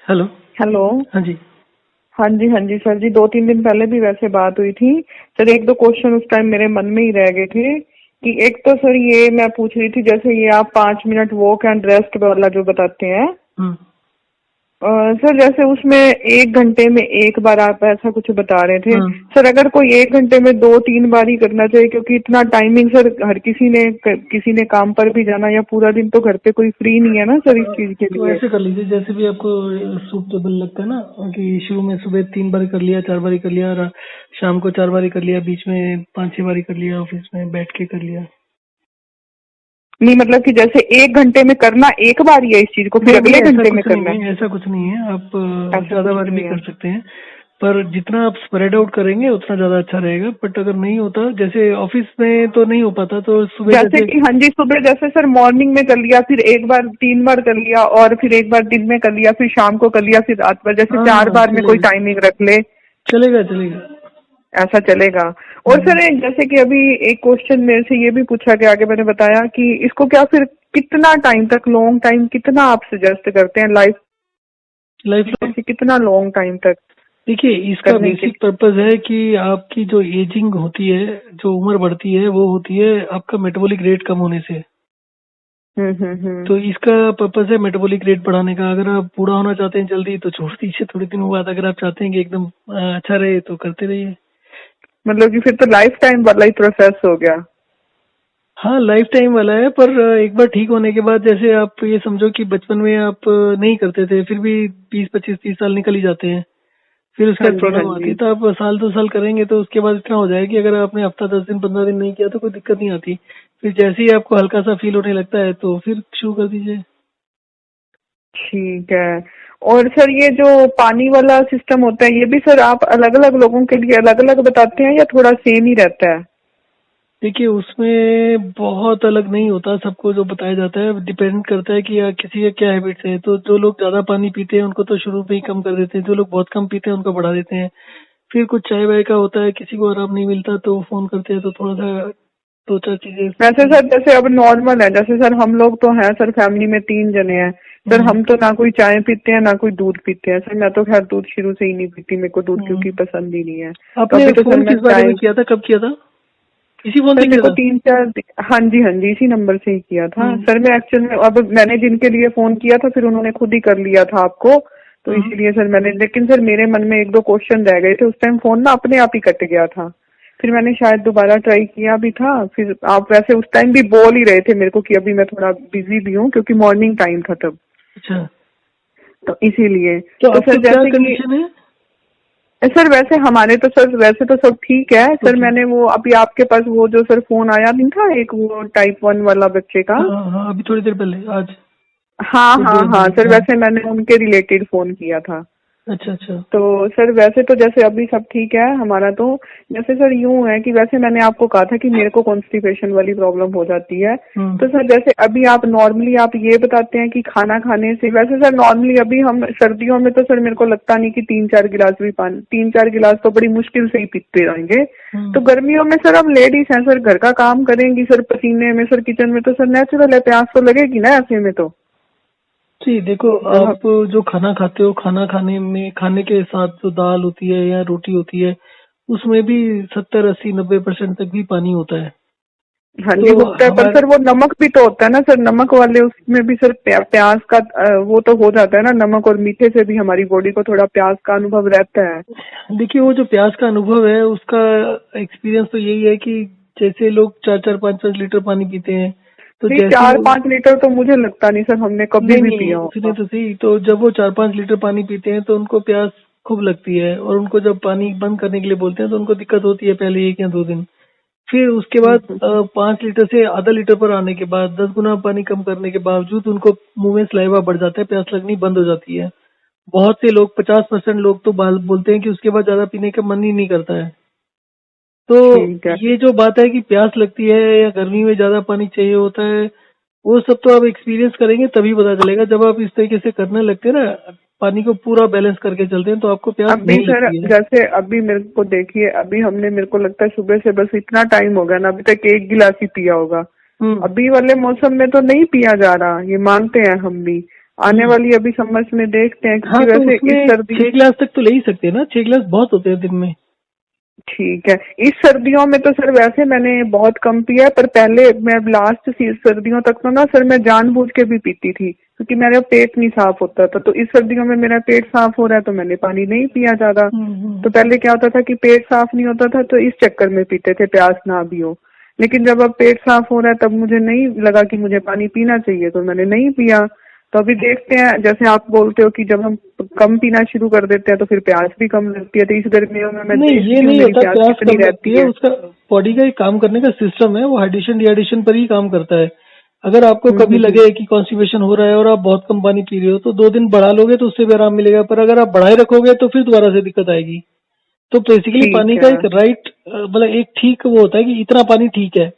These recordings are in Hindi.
हेलो। हेलो। हाँ जी। हाँ जी, हाँ जी सर जी, 2-3 दिन पहले भी वैसे बात हुई थी सर। 1-2 क्वेश्चन उस टाइम मेरे मन में ही रह गए थे कि एक तो सर ये मैं पूछ रही थी, जैसे ये आप 5 मिनट वॉक एंड रेस्ट वाला जो बताते हैं हम्म। सर, जैसे उसमें 1 घंटे में एक बार आप ऐसा कुछ बता रहे थे हम्म। सर। अगर कोई 1 घंटे में 2-3 बार ही करना चाहिए, क्योंकि इतना टाइमिंग सर हर किसी ने काम पर भी जाना, या पूरा दिन तो घर पे कोई फ्री नहीं है ना सर इस चीज के तो लिए। ऐसे कर लीजिए जैसे भी आपको सूटेबल लगता है ना, कि शुरू में सुबह 3 बार कर लिया, 4 बार कर लिया, और शाम को 4 बार कर लिया, बीच में 5-6 बार कर लिया, ऑफिस में बैठ के कर लिया। नहीं मतलब कि जैसे 1 घंटे में करना एक बार ही है इस चीज को, फिर नहीं नहीं, अगले ऐसा घंटे में कुछ नहीं करना है? है, ऐसा कुछ नहीं है। आप ऐसा ज्यादा कुछ बार भी नहीं है। कर सकते हैं, पर जितना आप स्प्रेड आउट करेंगे उतना ज्यादा अच्छा रहेगा। बट अगर नहीं होता, जैसे ऑफिस में तो नहीं हो पाता, तो सुबह जैसे जैसे कि हाँ जी, सुबह जैसे सर मॉर्निंग में कर लिया, फिर एक बार 3 बार कर लिया, और फिर एक बार दिन में कर लिया, फिर शाम को कर लिया, फिर रात भर, जैसे हाँ 4 बार में कोई चलेगा टाइमिंग रख ले, चलेगा चलेगा। ऐसा चलेगा? और हम्म। सर जैसे कि अभी एक क्वेश्चन मेरे से ये भी पूछा गया, आगे मैंने बताया कि इसको क्या फिर कितना टाइम तक, लॉन्ग टाइम कितना आप सजेस्ट करते हैं लाइफ लाइफ लॉन्ग। में, कितना लॉन्ग टाइम तक देखिए, इसका करने के बेसिक पर्पस है कि आपकी जो एजिंग होती है, जो उम्र बढ़ती है, वो होती है आपका मेटाबॉलिक रेट कम होने से। लिए? हम्म। तो इसका पर्पस है मेटाबॉलिक रेट बढ़ाने का। अगर आप बूढ़ा होना चाहते हैं जल्दी, तो छोड़ दीजिए थोड़े दिनों बाद। अगर आप चाहते हैं कि एकदम अच्छा रहे, तो करते रहिए। मतलब कि फिर तो लाइफ टाइम वाला ही प्रोसेस हो गया। हाँ, लाइफ टाइम वाला है, पर एक बार ठीक होने के बाद, जैसे आप ये समझो कि बचपन में आप नहीं करते थे, फिर भी 20-25-30 साल निकल ही जाते हैं, फिर उसके हाँ बाद जी, हाँ प्रॉब्लम आती जी। है। तो आप साल 2 साल करेंगे, तो उसके बाद इतना हो जाएगा कि अगर आपने हफ्ता 10 दिन 15 दिन नहीं किया, तो कोई दिक्कत नहीं आती। फिर जैसे ही आपको हल्का सा फील होने लगता है, तो फिर शुरू कर दीजिए। ठीक है। और सर ये जो पानी वाला सिस्टम होता है, ये भी सर आप अलग अलग लोगों के लिए अलग अलग बताते हैं या थोड़ा सेम ही रहता है? देखिए, उसमें बहुत अलग नहीं होता। सबको जो बताया जाता है डिपेंड करता है कि किसी का क्या हैबिट्स है। तो जो लोग ज्यादा पानी पीते हैं उनको तो शुरू में ही कम कर देते हैं, जो लोग बहुत कम पीते हैं उनको बढ़ा देते हैं। फिर कुछ चाय वाय का होता है, किसी को आराम नहीं मिलता तो वो फोन करते हैं, तो थोड़ा सा 2-4 चीजें। वैसे सर जैसे अब नॉर्मल है, जैसे सर हम लोग तो हैं सर, फैमिली में 3 जने हैं सर। हम्म। हम तो ना कोई चाय पीते हैं ना कोई दूध पीते हैं सर। मैं तो खैर दूध शुरू से ही नहीं पीती, मेरे को दूध क्योंकि हम्म। पसंद ही नहीं है। तो आपने अभी तो सर फोन मैं किस बारे चाय, में किया था, कब किया था? इसी फोन सर से मेरे किया को था? 3-4, हाँ जी, हाँ जी, इसी नंबर से ही किया था हम्म। सर। मैं एक्चुअल में अब मैंने जिनके लिए फोन किया था, फिर उन्होंने खुद ही कर लिया था आपको, तो हम्म। इसीलिए सर मैंने, लेकिन सर मेरे मन में 1-2 क्वेश्चन रह गए थे उस टाइम, फोन ना अपने आप ही कट गया था। फिर मैंने शायद दोबारा ट्राई किया भी था, फिर आप वैसे उस टाइम भी बोल ही रहे थे मेरे को कि अभी मैं थोड़ा बिजी भी हूँ, क्योंकि मॉर्निंग टाइम था तब, अच्छा, तो इसीलिए। तो तो आपका सर क्या जैसे कि कंडीशन है? सर वैसे हमारे तो सर वैसे तो सब ठीक है सर। ओके। मैंने वो अभी आपके पास वो जो सर फोन आया नहीं था, एक वो टाइप 1 वाला बच्चे का। हाँ हाँ, अभी थोड़ी देर पहले, आज हाँ एक हाँ दो घंटे हाँ पहले, सर, हाँ। वैसे मैंने उनके रिलेटेड फोन किया था। अच्छा अच्छा। तो सर वैसे तो जैसे अभी सब ठीक है हमारा, तो जैसे सर यूं है कि वैसे मैंने आपको कहा था कि मेरे को कॉन्स्टिपेशन वाली प्रॉब्लम हो जाती है। हम्म। तो सर जैसे अभी आप नॉर्मली आप ये बताते हैं कि खाना खाने से, वैसे सर नॉर्मली अभी हम सर्दियों में तो सर मेरे को लगता नहीं कि 3-4 गिलास भी पानी, 3-4 गिलास तो बड़ी मुश्किल से ही पीते रहेंगे। तो हम्म। गर्मियों में सर हम लेडीज हैं सर, घर का काम करेंगी सर पसीने में सर, किचन में, तो सर नेचुरल है, प्यास तो लगेगी ना ऐसे में तो। जी, देखो, जब हम, आप जो खाना खाते हो, खाना खाने के साथ जो दाल होती है या रोटी होती है, उसमें भी 70-80-90% तक भी पानी होता है। हाँ जी तो होता है, पर हमारे, सर वो नमक भी तो होता है ना सर, नमक वाले उसमें भी सर प्याज का वो तो हो जाता है ना, नमक और मीठे से भी हमारी बॉडी को थोड़ा प्यास का अनुभव रहता है। देखिए, वो जो प्याज का अनुभव है, उसका एक्सपीरियंस तो यही है कि जैसे लोग 4-4 5-5 लीटर पानी पीते हैं, तो नहीं, जैसे ही 4-5 लीटर तो मुझे लगता नहीं सर हमने कभी नहीं भी नहीं, पिया सुनिए होगा। तो सही। तो जब वो 4-5 लीटर पानी पीते हैं, तो उनको प्यास खूब लगती है, और उनको जब पानी बंद करने के लिए बोलते हैं, तो उनको दिक्कत होती है पहले 1 या 2 दिन। फिर उसके बाद हम्म। 5 लीटर से आधा लीटर पर आने के बाद, 10 गुना पानी कम करने के बावजूद उनको मुंह में सलाइवा बढ़ जाता है, प्यास लगनी बंद हो जाती है। बहुत से लोग, 50% लोग तो बोलते हैं कि उसके बाद ज्यादा पीने का मन ही नहीं करता है। तो ठीक है। ये जो बात है कि प्यास लगती है या गर्मी में ज्यादा पानी चाहिए होता है, वो सब तो आप एक्सपीरियंस करेंगे तभी पता चलेगा। जब आप इस तरीके से करने लगते हैं ना, पानी को पूरा बैलेंस करके चलते हैं, तो आपको प्यास अभी नहीं सर लगती है। जैसे अभी मेरे को देखिए, अभी हमने, मेरे को लगता है सुबह से बस इतना टाइम हो गया ना, अभी तक 1 गिलास ही पिया होगा। हम्म। अभी वाले मौसम में तो नहीं पिया जा रहा, ये मानते हैं हम भी। आने वाली अभी समझ में देखते हैं, हाँ, क्योंकि तो वैसे इस उसमें सर्दी 6 गिलास तक तो ले ही सकते हैं ना, 6 गिलास बहुत होते हैं दिन में। ठीक है। इस सर्दियों में तो सर वैसे मैंने बहुत कम पिया है, पर पहले मैं लास्ट सर्दियों तक तो ना सर मैं जानबूझ के भी पीती थी, क्योंकि मेरा पेट नहीं साफ होता था। तो इस सर्दियों में मेरा पेट साफ हो रहा है तो मैंने पानी नहीं पिया ज्यादा। तो पहले क्या होता था कि पेट साफ नहीं होता था, तो इस चक्कर में पीते थे प्यास ना भी हो। लेकिन जब अब पेट साफ हो रहा है तब मुझे नहीं लगा कि मुझे पानी पीना चाहिए, तो मैंने नहीं पिया। तो अभी देखते हैं, जैसे आप बोलते हो कि जब हम कम पीना शुरू कर देते हैं तो फिर प्यास भी कम लगती है। तो इस गर्मियों में मैं नहीं, ये देखती हूँ नहीं मेरी होता, प्यास प्यास कितनी कम लगती रहती है, है। उसका बॉडी का एक काम करने का सिस्टम है, वो हाइड्रेशन डिहाइड्रेशन पर ही काम करता है। अगर आपको कभी हम्म। लगे कि कॉन्स्टिपेशन हो रहा है और आप बहुत कम पानी पी रहे हो तो 2 दिन बढ़ा लोगे तो उससे भी आराम मिलेगा, पर अगर आप बढ़ाए रखोगे तो फिर दोबारा से दिक्कत आएगी। तो बेसिकली ठीक पानी का है। एक राइट, मतलब एक ठीक वो होता है कि इतना पानी ठीक है,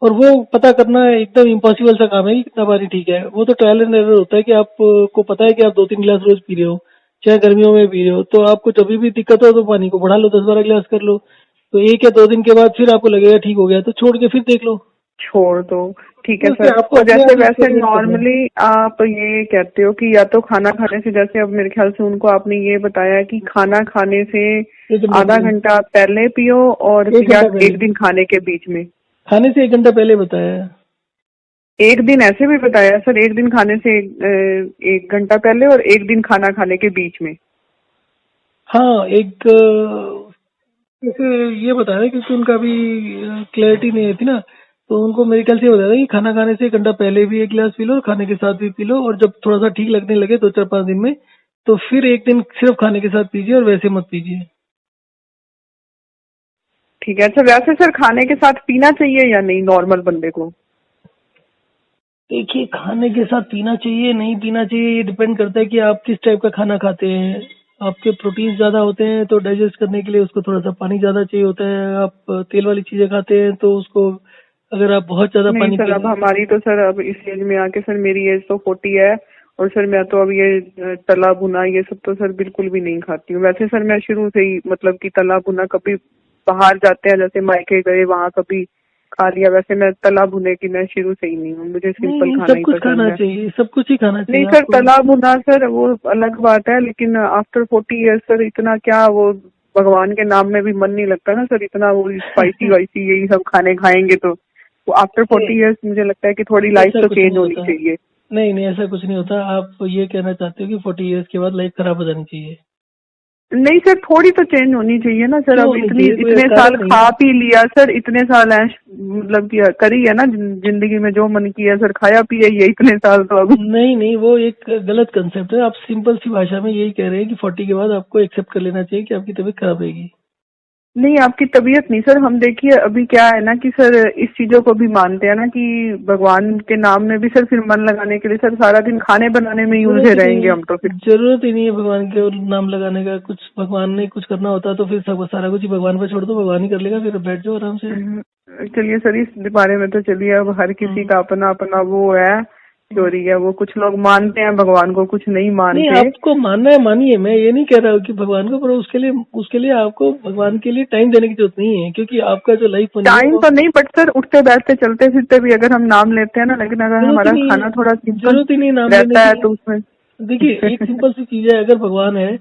और वो पता करना एकदम इम्पॉसिबल सा काम है कि कितना पानी ठीक है। वो तो ट्रायल एंड एरर होता है कि आपको पता है कि आप 2-3 गिलास रोज पी रहे हो, चाहे गर्मियों में पी रहे हो, तो आपको जब भी दिक्कत हो तो पानी को बढ़ा लो, 10-12 गिलास कर लो। तो 1 या 2 दिन के बाद फिर आपको लगेगा ठीक हो गया तो छोड़ के फिर देख लो। छोड़ दो। ठीक है तो सर। उससे आपको और अपने जैसे आप वैसे एक्सपेरिमेंट करना है। नॉर्मली आप ये कहते हो कि या तो खाना खाने से, जैसे अब मेरे ख्याल से उनको आपने ये बताया कि खाना खाने से 1 घंटा आधा पहले। घंटा पहले पियो, और एक या घंटा एक पहले दिन खाने के बीच में। खाने से 1 घंटा पहले बताया है। एक दिन ऐसे भी बताया सर, एक दिन खाने से एक घंटा पहले, और एक दिन खाना खाने के बीच में। हाँ, एक जैसे ये बताया है क्योंकि उनका भी क्लैरिटी नहीं थी ना, तो उनको मेरे ख्याल से ये बताया था कि खाना खाने से 1 घंटा पहले भी 1 गिलास पी लो और खाने के साथ भी पी लो, और जब थोड़ा सा ठीक लगने लगे 2-4-5 दिन में तो फिर एक दिन सिर्फ खाने के साथ पीजिए और वैसे मत पीजिए। ठीक है। अच्छा, वैसे सर खाने के साथ पीना चाहिए या नहीं नॉर्मल बंदे को? देखिए, खाने के साथ पीना चाहिए नहीं पीना चाहिए ये डिपेंड करता है कि आप किस टाइप का खाना खाते हैं। आपके प्रोटीन ज्यादा होते हैं तो डाइजेस्ट करने के लिए उसको थोड़ा सा पानी ज्यादा चाहिए होता है। आप तेल वाली चीजें खाते हैं तो उसको, अगर आप बहुत ज्यादा नहीं पानी सर, पी अब रहे हैं। हमारी तो सर अब इस एज में आके सर मेरी एज तो 40 है, और सर मैं तो अब ये तला भुना ये सब तो सर बिल्कुल भी नहीं खाती हूँ। वैसे सर मैं शुरू से ही मतलब कि तला भुना, कभी बाहर जाते हैं जैसे मायके गए वहां कभी खा लिया, वैसे मैं तला भुने की मैं शुरू से ही नहीं हूँ, मुझे नहीं सिंपल नहीं, खाना सब ही कुछ खाना पसंद है। चाहिए, सब कुछ ही खाना नहीं चाहिए सर, आपको। तला भुना सर वो अलग बात है, लेकिन आफ्टर 40 ईयर्स सर इतना क्या वो भगवान के नाम में भी मन नहीं लगता ना सर, इतना वो स्पाइसी वाइसी यही सब खाने खाएंगे तो आफ्टर नहीं, 40 ईयर्स मुझे लगता है कि थोड़ी लाइफ ऐसा तो कुछ चेंज नहीं होनी होता। चाहिए। नहीं नहीं, ऐसा कुछ नहीं होता। आप ये कहना चाहते हो कि 40 इयर्स के बाद लाइफ खराब हो जानी चाहिए? नहीं सर, थोड़ी तो चेंज होनी चाहिए ना सर। क्यों अब होनी इतनी चाहिए? कोई इतने साल कारण नहीं खा है। पी लिया सर, इतने साल ऐश मतलब कि करी है ना जिंदगी में, जो मन किया सर खाया पिया ही है इतने साल तो अब। नहीं नहीं, वो एक गलत कंसेप्ट है। आप सिंपल सी भाषा में यही कह रहे हैं कि 40 के बाद आपको एक्सेप्ट कर लेना चाहिए कि आपकी तबीयत खराब रहेगी। नहीं, आपकी तबीयत नहीं सर, हम देखिए अभी क्या है ना कि सर इस चीजों को भी मानते हैं ना कि भगवान के नाम में भी सर फिर मन लगाने के लिए सर सारा दिन खाने बनाने में ही जरूरत उलझे ही नहीं रहेंगे है। हम तो फिर। जरूरत ही नहीं है भगवान के नाम लगाने का। कुछ भगवान ने कुछ करना होता तो फिर सब सारा कुछ ही भगवान पर छोड़ दो, भगवान ही कर लेगा, फिर बैठ जाओ आराम से। चलिए सर, इस बारे में तो चलिए अब हर किसी हम्म। का अपना अपना वो है, थ्योरी है। वो कुछ लोग मानते हैं भगवान को, कुछ नहीं नहीं, मानते। आपको मानना है मानिए, मैं ये नहीं कह रहा हूँ कि भगवान को, पर उसके लिए आपको भगवान के लिए टाइम देने की जरूरत नहीं है, क्योंकि आपका जो लाइफ बनी है टाइम वो तो नहीं, बट सर उठते बैठते चलते फिरते भी अगर हम नाम लेते हैं ना, लेकिन अगर जरूरत ही हमारा नहीं खाना थोड़ा है। सिंपल जरूरत ही नहीं नाम लेने रहता है की। तो उसमें देखिए, एक सिंपल सी चीज है, अगर भगवान है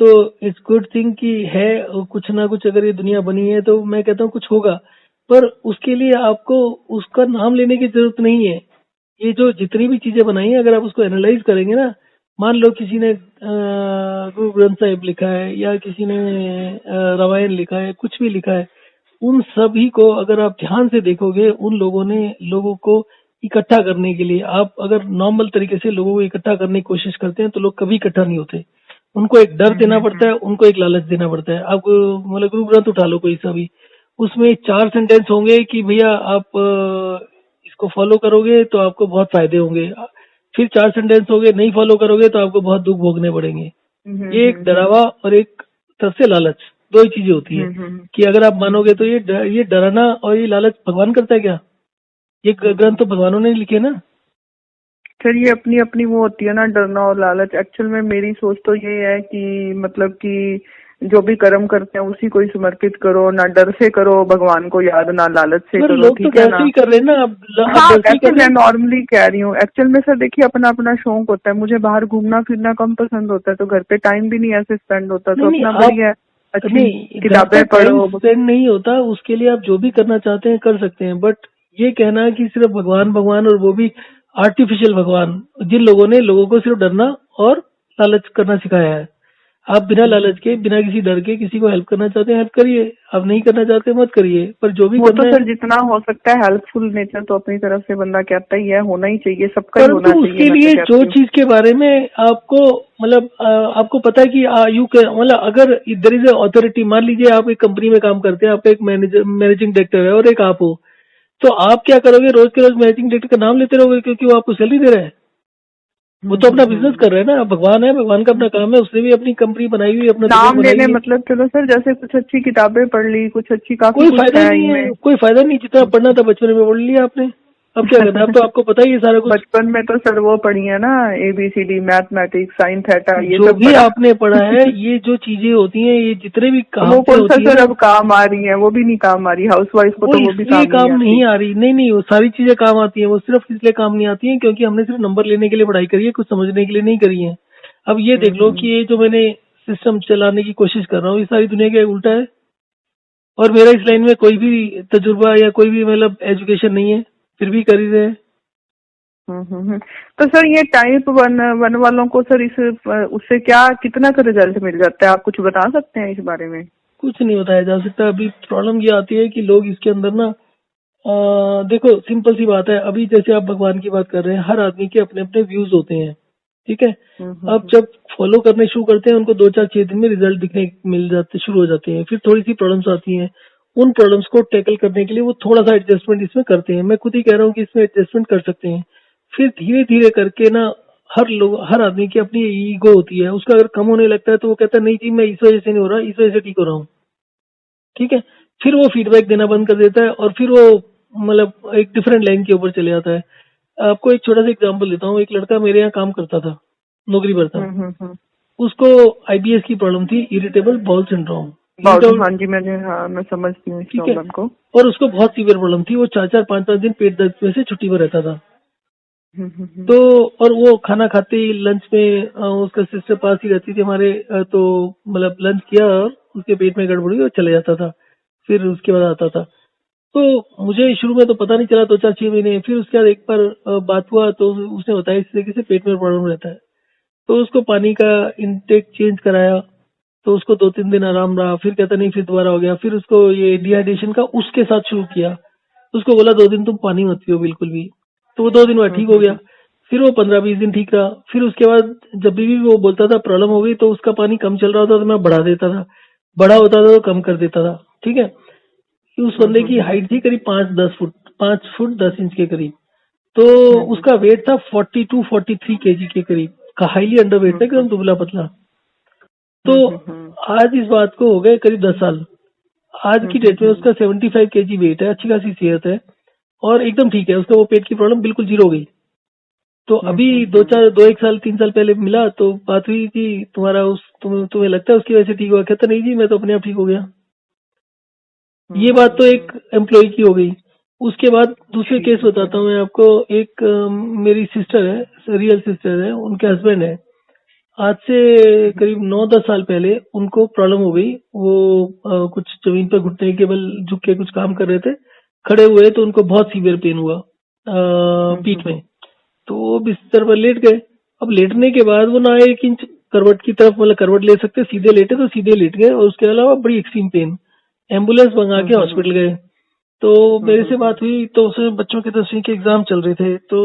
तो इट्स गुड थिंग कि है, और कुछ ना कुछ अगर ये दुनिया बनी है तो मैं कहता हूँ कुछ होगा, पर उसके लिए आपको उसका नाम लेने की जरूरत नहीं है। ये जो जितनी भी चीजें बनाई हैं, अगर आप उसको एनालाइज करेंगे ना, मान लो किसी ने गुरु ग्रंथ साहिब लिखा है या किसी ने रामायण लिखा है, कुछ भी लिखा है, उन सभी को अगर आप ध्यान से देखोगे, उन लोगों ने लोगों को इकट्ठा करने के लिए, आप अगर नॉर्मल तरीके से लोगों को इकट्ठा करने की कोशिश करते हैं तो लोग कभी इकट्ठा नहीं होते। उनको एक डर देना पड़ता है, उनको एक लालच देना पड़ता है। आप मतलब गुरु ग्रंथ उठा लो कोई सा भी, उसमें 4 सेंटेंस होंगे कि भैया आप इसको फॉलो करोगे तो आपको बहुत फायदे होंगे, फिर 4 सेंटेंस हो गए नहीं फॉलो करोगे तो आपको बहुत दुख भोगने पड़ेंगे। ये एक डरावा और एक तरफ से लालच, दो ही चीजें होती है कि अगर आप मानोगे तो ये डराना और ये लालच भगवान करता है क्या? ये ग्रंथ तो भगवानों ने लिखे ना। सर ये अपनी अपनी वो होती है ना, डरना और लालच। एक्चुअल में मेरी सोच तो ये है कि मतलब कि जो भी कर्म करते हैं उसी को ही समर्पित करो, ना डर से करो भगवान को याद, ना लालच से करो, लोग तो ठीक है वैसे ना। ही कर रहे हैं ना, अब हाँ वैसे ही वैसे कर रहे मैं हैं। नॉर्मली कह रही हूँ, एक्चुअल में सर देखिए अपना अपना शौक होता है, मुझे बाहर घूमना फिरना कम पसंद होता है, तो घर पे टाइम भी नहीं ऐसे स्पेंड होता, नहीं तो नहीं, अपना आप बढ़िया अच्छी नहीं, घर किताबें पर टाइम पढ़ो। स्पेंड नहीं होता, उसके लिए आप जो भी करना चाहते हैं कर सकते हैं, बट ये कहना कि सिर्फ भगवान भगवान, और वो भी आर्टिफिशियल भगवान, जिन लोगों ने लोगों को सिर्फ डरना और लालच करना सिखाया है। आप बिना लालच के, बिना किसी डर के किसी को हेल्प करना चाहते हैं हेल्प करिए, आप नहीं करना चाहते मत करिए, पर जो भी वो तो करना है। सर जितना हो सकता है हेल्पफुल नेचर तो अपनी तरफ से बंदा कहता ही है, होना ही चाहिए, सबका ही परंतु होना चाहिए, उसके मैं तो लिए जो कहती हूँ। चीज के बारे में आपको मतलब आपको पता है कि यू मतलब अगर देयर इज अथॉरिटी, मान लीजिए आप एक कंपनी में काम करते हैं, आप एक मैनेजिंग डायरेक्टर है और एक आप हो, तो आप क्या करोगे, रोज के रोज मैनेजिंग डायरेक्टर का नाम लेते रहोगे क्योंकि वो आपको सैलरी दे रहा है। वो तो अपना बिजनेस हम्म। कर रहा है ना, भगवान है, भगवान का अपना काम है, उसने भी अपनी कंपनी बनाई हुई है, अपना बिजनेस नाम बनाई लेने हुई है। मतलब चलो सर, जैसे कुछ अच्छी किताबें पढ़ ली, कुछ अच्छी, काफी कोई कुछ फायदा ही है नहीं है, इनमें। कोई फायदा नहीं, जितना पढ़ना था बचपन में पढ़ लिया आपने, अब क्या करना है, अब तो आपको पता ही है सारा कुछ। बचपन में तो सर वो पढ़ी है ना, ABCD, मैथमेटिक्स, साइन थीटा, ये जो सब भी पढ़ा। आपने पढ़ा है, ये जो चीजें होती हैं, ये जितने भी वो कहावतें कौन सा होती है सर ना, अब काम आ रही है, वो भी नहीं काम आ रही, हाउसवाइफ को वो तो वो भी इसलिए काम नहीं काम आती। नहीं आ रही, नहीं नहीं, वो सारी चीजें काम आती हैं, वो सिर्फ इसलिए काम नहीं आती हैं क्योंकि हमने सिर्फ नंबर लेने के लिए पढ़ाई करी है, कुछ समझने के लिए नहीं करी है। अब ये देख लो हम्म। कि ये जो मैंने सिस्टम चलाने की कोशिश कर रहा हूँ, ये सारी दुनिया के उल्टा है, और मेरा इस लाइन में कोई भी तजुर्बा या कोई भी मतलब एजुकेशन नहीं है, फिर भी कर ही रहे हैं। तो सर ये टाइप वन वालों को सर इस उससे क्या कितना का रिजल्ट मिल जाता है, आप कुछ बता सकते हैं इस बारे में? कुछ नहीं बताया जा सकता। अभी प्रॉब्लम ये आती है कि लोग इसके अंदर ना, देखो सिंपल सी बात है, अभी जैसे आप भगवान की बात कर रहे हैं, हर आदमी के अपने अपने व्यूज होते हैं, ठीक है। अब जब फॉलो करने शुरू करते हैं, उनको 2 4 6 दिन में रिजल्ट दिखने मिल जाते शुरू हो जाते हैं, फिर थोड़ी सी प्रॉब्लम्स आती हैं, उन प्रॉब्लम्स को टैकल करने के लिए वो थोड़ा सा एडजस्टमेंट इसमें करते हैं, मैं खुद ही कह रहा हूँ कि इसमें एडजस्टमेंट कर सकते हैं। फिर धीरे धीरे करके ना, हर आदमी की अपनी ईगो होती है, उसका अगर कम होने लगता है तो वो कहता है नहीं जी मैं इस वजह से नहीं हो रहा, इस वजह से ठीक हो रहा हूँ, ठीक है। फिर वो फीडबैक देना बंद कर देता है और फिर वो मतलब एक डिफरेंट लाइन के ऊपर चले जाता है। आपको एक छोटा सा एग्जांपल देता हूँ, एक लड़का मेरे यहाँ काम करता था, नौकरी पर था, उसको आईबीएस की प्रॉब्लम थी, इरिटेबल बाउल सिंड्रोम, बहुत, इरिटेबल, हाँ जी, मैं समझती हूँ इस ठीक है। प्रॉब्लम को। और उसको बहुत सीवियर प्रॉब्लम थी, वो 4 4 5 5 दिन पेट दर्द में से छुट्टी पर रहता था। तो और वो खाना खाते ही लंच में उसका सिस्टर पास ही रहती थी हमारे, तो मतलब लंच किया और उसके पेट में गड़बड़ी और चले जाता था, फिर उसके बाद आता था। तो मुझे शुरू में तो पता नहीं चला, 2 4 6 महीने, फिर उसके बाद एक बार बात हुआ तो उसने बताया इस तरीके से पेट में प्रॉब्लम रहता है, तो उसको पानी का इनटेक चेंज कराया, तो उसको 2 3 दिन आराम रहा, फिर कहता नहीं, फिर दोबारा हो गया, फिर उसको ये डिहाइड्रेशन का उसके साथ शुरू किया, उसको बोला 2 दिन तुम पानी मत पियो बिल्कुल भी, तो वो 2 दिन बाद ठीक हो गया। फिर वो 15 20 दिन ठीक रहा, फिर उसके बाद जब भी वो बोलता था प्रॉब्लम हो गई, तो उसका पानी कम चल रहा था तो मैं बढ़ा देता था, बड़ा होता था तो कम कर देता था, ठीक है। कि उस बंदे की हाइट थी करीब 5 10 फुट, 5 फुट 10 इंच के करीब, तो उसका वेट था 42 43 kg के करीब का, हाईली अंडर वेट था, एकदम दुबला पतला। तो आज इस बात को हो गए करीब 10 साल, आज की डेट में उसका 75 kg वेट है, अच्छी खासी सेहत है और एकदम ठीक है, उसका वो पेट की प्रॉब्लम बिल्कुल जीरो हो गई। तो अभी 2 1 साल 3 साल पहले मिला तो बात हुई कि तुम्हारा तुम्हें लगता है उसकी वजह से ठीक हुआ, कहता नहीं जी मैं तो अपने आप ठीक हो गया। ये बात तो एक एम्प्लॉय की हो गई। उसके बाद दूसरे केस बताता हूँ मैं आपको, एक मेरी सिस्टर है, रियल सिस्टर है, उनके हस्बैंड है, आज से करीब 9 10 साल पहले उनको प्रॉब्लम हो गई, वो कुछ जमीन पर घुटने के बल झुक के कुछ काम कर रहे थे, खड़े हुए तो उनको बहुत सीवियर पेन हुआ पीठ में, तो वो बिस्तर पर लेट गए। अब लेटने के बाद वो ना 1 इंच करवट की तरफ, मतलब करवट ले सकते, सीधे लेटे तो सीधे लेट गए, और उसके अलावा बड़ी एक्सट्रीम पेन, एम्बुलेंस मंगा के हॉस्पिटल गए। तो मेरे से बात हुई तो उसमें बच्चों के 10वीं के एग्जाम चल रहे थे, तो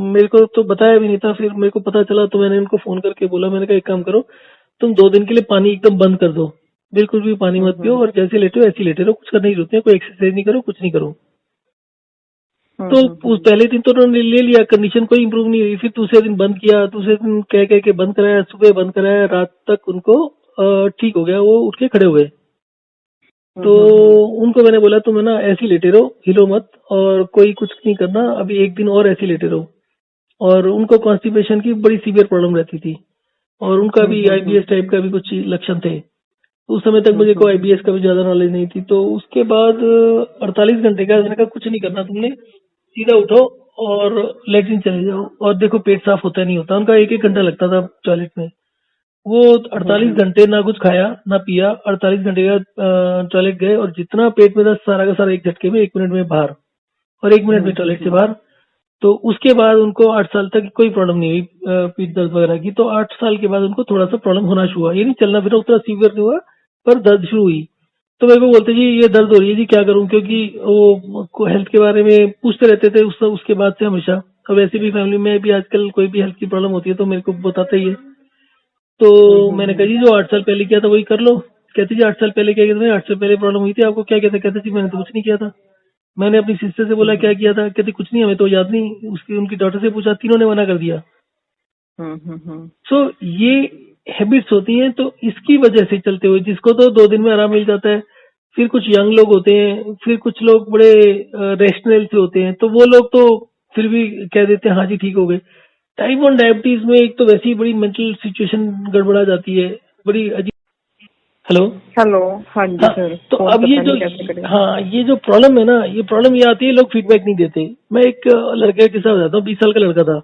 मेरे को तो बताया भी नहीं था, फिर मेरे को पता चला तो मैंने उनको फोन करके बोला, मैंने कहा एक काम करो, तुम 2 दिन के लिए पानी एकदम बंद कर दो, बिल्कुल भी पानी मत पियो, और जैसे लेटे हो ऐसे लेटे रहो, कुछ करने की जरूरत नहीं है, कोई एक्सरसाइज नहीं करो, कुछ नहीं करो। तो उस पहले दिन तो उन्होंने ले लिया, कंडीशन कोई इंप्रूव नहीं हुई, फिर दूसरे दिन बंद किया, दूसरे दिन कह कह के बंद कराया, सुबह बंद कराया, रात तक उनको ठीक हो गया, वो उठ के खड़े हो गए। तो उनको मैंने बोला तुम है ना ऐसे ही लेटे रहो, हिलो मत, और कोई कुछ नहीं करना, अभी 1 दिन और ऐसे ही लेटे रहो। और उनको कॉन्स्टिपेशन की बड़ी सीवियर प्रॉब्लम रहती थी, और उनका भी आईबीएस टाइप का भी कुछ लक्षण थे। उस समय तक मुझे कोई IBS का भी ज्यादा नॉलेज नहीं थी। तो उसके बाद 48 घंटे का मैंने कहा कुछ नहीं करना तुमने, सीधा उठो और लेटरिन चले जाओ और देखो पेट साफ होता नहीं होता। उनका 1-1 घंटा लगता था टॉयलेट में। वो 48 घंटे ना कुछ खाया ना पिया, 48 घंटे का टॉयलेट गए और जितना पेट में था सारा का सारा एक झटके में 1 मिनट में बाहर, और 1 मिनट में टॉयलेट से बाहर। तो उसके बाद उनको 8 साल तक कोई प्रॉब्लम नहीं हुई पीठ दर्द वगैरह की। तो 8 साल के बाद उनको थोड़ा सा प्रॉब्लम होना शुरू हुआ, ये नहीं चलना फिरना उतना सीवियर नहीं हुआ पर दर्द शुरू हुई। तो मेरे को बोलते जी ये दर्द हो रही है जी क्या करूं, क्योंकि वो हेल्थ के बारे में पूछते रहते थे उसके बाद से हमेशा। अब वैसे भी फैमिली में भी आजकल कोई भी हेल्थ की प्रॉब्लम होती है तो मेरे को बताता ही है। तो मैंने कहा जी जो 8 साल पहले किया था वही कर लो। कहती जी 8 साल पहले क्या किया था? 8 साल पहले प्रॉब्लम हुई थी आपको, क्या किया था? कहते जी मैंने तो कुछ नहीं किया था। मैंने अपनी सिस्टर से बोला क्या किया था? कहती कुछ नहीं, हमें तो याद नहीं। उसकी उनकी डॉटर से पूछा, तीनों ने मना कर दिया। सो ये हैबिट्स होती हैं। तो इसकी वजह से चलते हुए जिसको तो 2 दिन में आराम मिल जाता है, फिर कुछ यंग लोग होते हैं, फिर कुछ लोग बड़े रेशनल से होते हैं, तो वो लोग तो फिर भी कह देते हैं हाँ जी ठीक हो गए। टाइप 1 डायबिटीज में एक तो वैसे ही बड़ी मेंटल सिचुएशन गड़बड़ा जाती है, बड़ी अजीब। हेलो हेलो, हाँ जी हाँ। सर। तो फोन अब ये पता जो नहीं कैसे करें। ये जो प्रॉब्लम है ना, ये प्रॉब्लम ये आती है लोग फीडबैक नहीं देते। मैं एक लड़के के साथ बताता हूँ, 20 साल का लड़का था,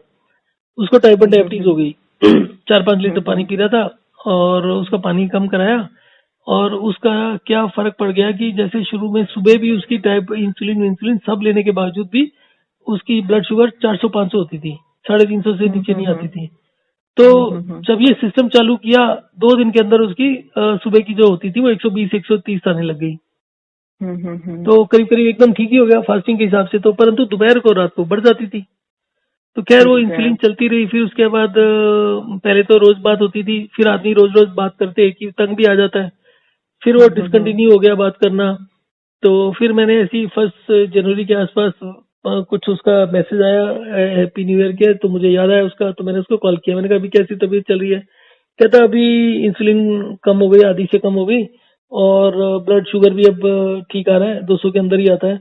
उसको टाइप 1 डायबिटीज हो गई। 4-5 लीटर पानी पी रहा था और उसका पानी कम कराया और उसका क्या फर्क पड़ गया कि जैसे शुरू में सुबह भी उसकी टाइप इंसुलिन सब लेने के बावजूद भी उसकी ब्लड शुगर 400-500 होती थी, 350 से नीचे नहीं आती थी। तो जब ये सिस्टम चालू किया 2 दिन के अंदर उसकी सुबह की जो होती थी वो 120-130 आने लग गई। तो करीब करीब एकदम ठीक ही हो गया फास्टिंग के हिसाब से। तो परंतु दोपहर को रात को बढ़ जाती थी। तो खैर वो इंसुलिन चलती रही। फिर उसके बाद पहले तो रोज बात होती थी, फिर आदमी रोज रोज बात करते कि तंग भी आ जाता है, फिर वो डिसकंटिन्यू हो गया बात करना। तो फिर मैंने ऐसी 1 जनवरी के आसपास कुछ उसका मैसेज आया हैप्पी न्यू ईयर के, तो मुझे याद आया उसका। तो मैंने उसको कॉल किया, मैंने कहा अभी कैसी तबीयत चल रही है? कहता अभी इंसुलिन कम हो गई, आधी से कम हो गई और ब्लड शुगर भी अब ठीक आ रहा है, 200 के अंदर ही आता है।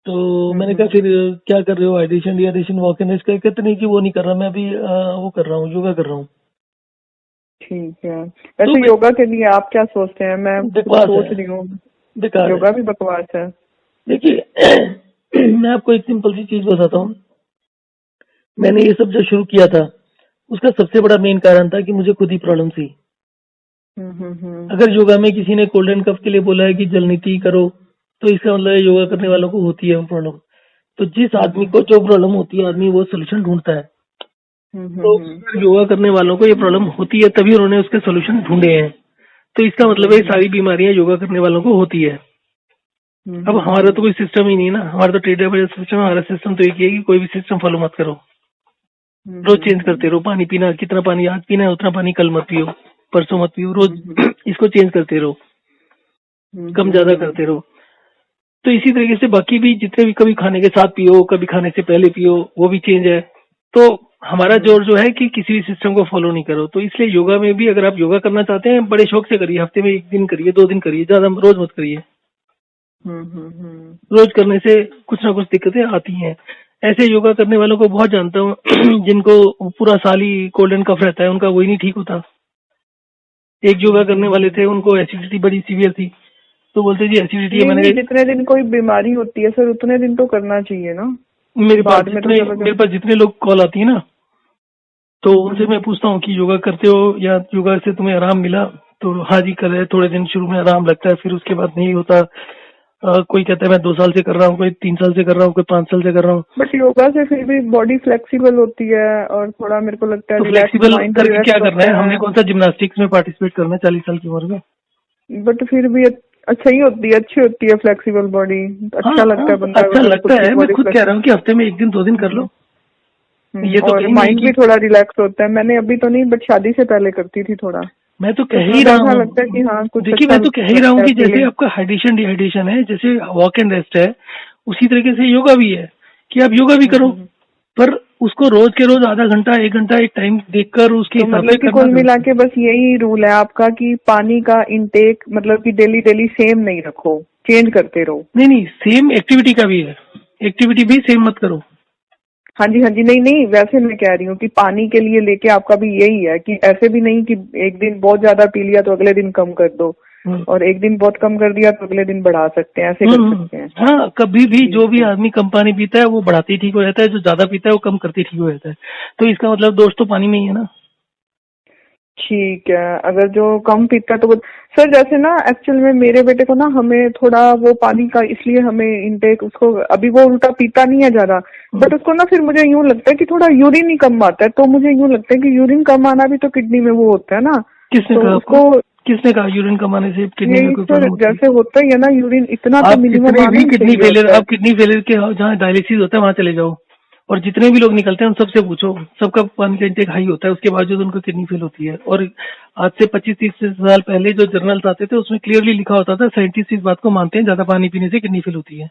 तो मैंने कहा फिर क्या कर रहे हो, हाइड्रेशन डिहाइड्रेशन वॉक एंड इसका? कहते नहीं कि वो नहीं कर रहा, मैं अभी वो कर रहा हूँ, योगा कर रहा हूँ। ठीक है। वैसे योगा के लिए आप क्या सोचते हैं? मैं सोच रही हूँ बेकार योगा भी बकवास है। देखिए मैं आपको एक सिंपल सी चीज बताता हूँ। मैंने ये सब जो शुरू किया था उसका सबसे बड़ा मेन कारण था कि मुझे खुद ही प्रॉब्लम थी। अगर योगा में किसी ने गोल्डन कप के लिए बोला है कि जल नीति करो, तो इसका मतलब योगा करने वालों को होती है वो प्रॉब्लम। तो जिस आदमी को जो प्रॉब्लम होती है आदमी वो सोल्यूशन ढूंढता है। तो अगर योगा करने वालों को ये प्रॉब्लम होती है तभी उन्होंने उसके सोल्यूशन ढूंढे हैं। तो इसका मतलब है सारी बीमारियां योगा करने वालों को होती है। अब हमारा तो कोई सिस्टम ही नहीं ना, हमारा तो ट्रेड सिस्टम। हमारा सिस्टम तो एक ही है कि कोई भी सिस्टम फॉलो मत करो, रोज चेंज करते रहो। पानी पीना, कितना पानी आज पीना है उतना पानी कल मत पियो, परसों मत पियो, रोज इसको चेंज करते रहो, कम ज्यादा करते रहो। तो इसी तरीके से बाकी भी जितने भी, कभी खाने के साथ पियो, कभी खाने से पहले पियो, वो भी चेंज है। तो हमारा जोर जो है कि किसी भी सिस्टम को फॉलो नहीं करो। तो इसलिए योगा में भी अगर आप योगा करना चाहते हैं बड़े शौक से करिए, हफ्ते में 1 दिन करिए, 2 दिन करिए, ज्यादा रोज मत करिए। रोज करने से कुछ ना कुछ दिक्कतें आती हैं। ऐसे योगा करने वालों को बहुत जानता हूँ जिनको पूरा साल ही गोल्डन कफ रहता है, उनका वही नहीं ठीक होता। एक योगा करने वाले थे, उनको एसिडिटी बड़ी सीवियर थी, तो बोलते जी एसिडिटी है। मैंने जितने दिन कोई बीमारी होती है सर उतने दिन तो करना चाहिए ना। मेरे पास जितने लोग कॉल आती है ना, तो उनसे मैं पूछता हूँ कि योगा करते हो या योगा से तुम्हें आराम मिला? तो हाँ जी कर रहे हैं, थोड़े दिन शुरू में आराम लगता है, फिर उसके बाद नहीं होता। कोई कहता है मैं 2 साल से कर रहा हूँ, कोई 3 साल से कर रहा हूँ, कोई 5 साल से कर रहा हूँ। बट योगा से फिर भी बॉडी फ्लेक्सिबल होती है और थोड़ा मेरे को लगता है तो फ्लेक्सिबल करके क्या करना है? हमने कौन सा जिम्नास्टिक्स में पार्टिसिपेट करना है 40 साल की उम्र में? बट फिर भी अच्छा ही होती है, अच्छी होती है फ्लेक्सिबल बॉडी। अच्छा लगता है बंदा, अच्छा लगता है। मैं खुद कह रहा हूँ कि हफ्ते में 1 दिन 2 दिन कर लो। ये तो और माइंड भी थोड़ा रिलैक्स होता है। मैंने अभी तो नहीं, बट शादी से पहले करती थी थोड़ा। मैं तो कह ही रहा हूँ, लगता है कि हाँ कुछ देखिए मैं तो कह ही रहा हूँ कि जैसे आपका हाइड्रेशन डिहाइड्रेशन है, जैसे वॉक एंड रेस्ट है, उसी तरीके से योगा भी है कि आप योगा भी करो, पर उसको रोज के रोज आधा घंटा 1 घंटा एक टाइम देखकर उसके हिसाब से कुल मिला के बस यही रूल है आपका कि पानी का इंटेक मतलब कि डेली डेली सेम नहीं रखो, चेंज करते रहो। नहीं सेम एक्टिविटी का भी है, एक्टिविटी भी सेम मत करो। हाँ जी नहीं वैसे मैं कह रही हूँ कि पानी के लिए लेके आपका भी यही है कि ऐसे भी नहीं कि एक दिन बहुत ज्यादा पी लिया तो अगले दिन कम कर दो। और एक दिन बहुत कम कर दिया तो अगले दिन बढ़ा सकते हैं, ऐसे कर सकते हैं। हाँ, कभी भी जो भी आदमी कम पानी पीता है वो बढ़ाते ही ठीक हो जाता है, जो ज्यादा पीता है वो कम करते ही ठीक हो जाता है। तो इसका मतलब दोष तो पानी में ही है ना। ठीक है, अगर जो कम पीता है तो सर जैसे ना एक्चुअल में मेरे बेटे को ना हमें थोड़ा वो पानी का इसलिए हमें इंटेक उसको अभी वो उल्टा पीता नहीं है ज्यादा, बट उसको ना फिर मुझे यूं लगता है कि थोड़ा यूरिन ही कम आता है, तो मुझे यूं लगता है कि यूरिन कम आना भी तो किडनी में वो होता है ना। किसने तो कहा आपको? उसको किसने कहा यूरिन कम आने से किडनी में यही कोई सर प्रॉब्लम होती है? जैसे होता ही है ना यूरिन इतना तो आप मिनिमम कितने आना भी ही किडनी चाहिए फेलियर, होता है। आप किडनी फेलियर के जहाँ डायलिसिस होता है वहां चले जाओ, और जितने भी लोग निकलते हैं उन सबसे पूछो, सबका पानी का इंटेक हाई होता है, उसके बावजूद उनको किडनी फेल होती है। और आज से 25-30 साल पहले जो जर्नल्स आते थे उसमें क्लियरली लिखा होता था, साइंटिस्ट इस बात को मानते हैं ज्यादा पानी पीने से किडनी फेल होती है।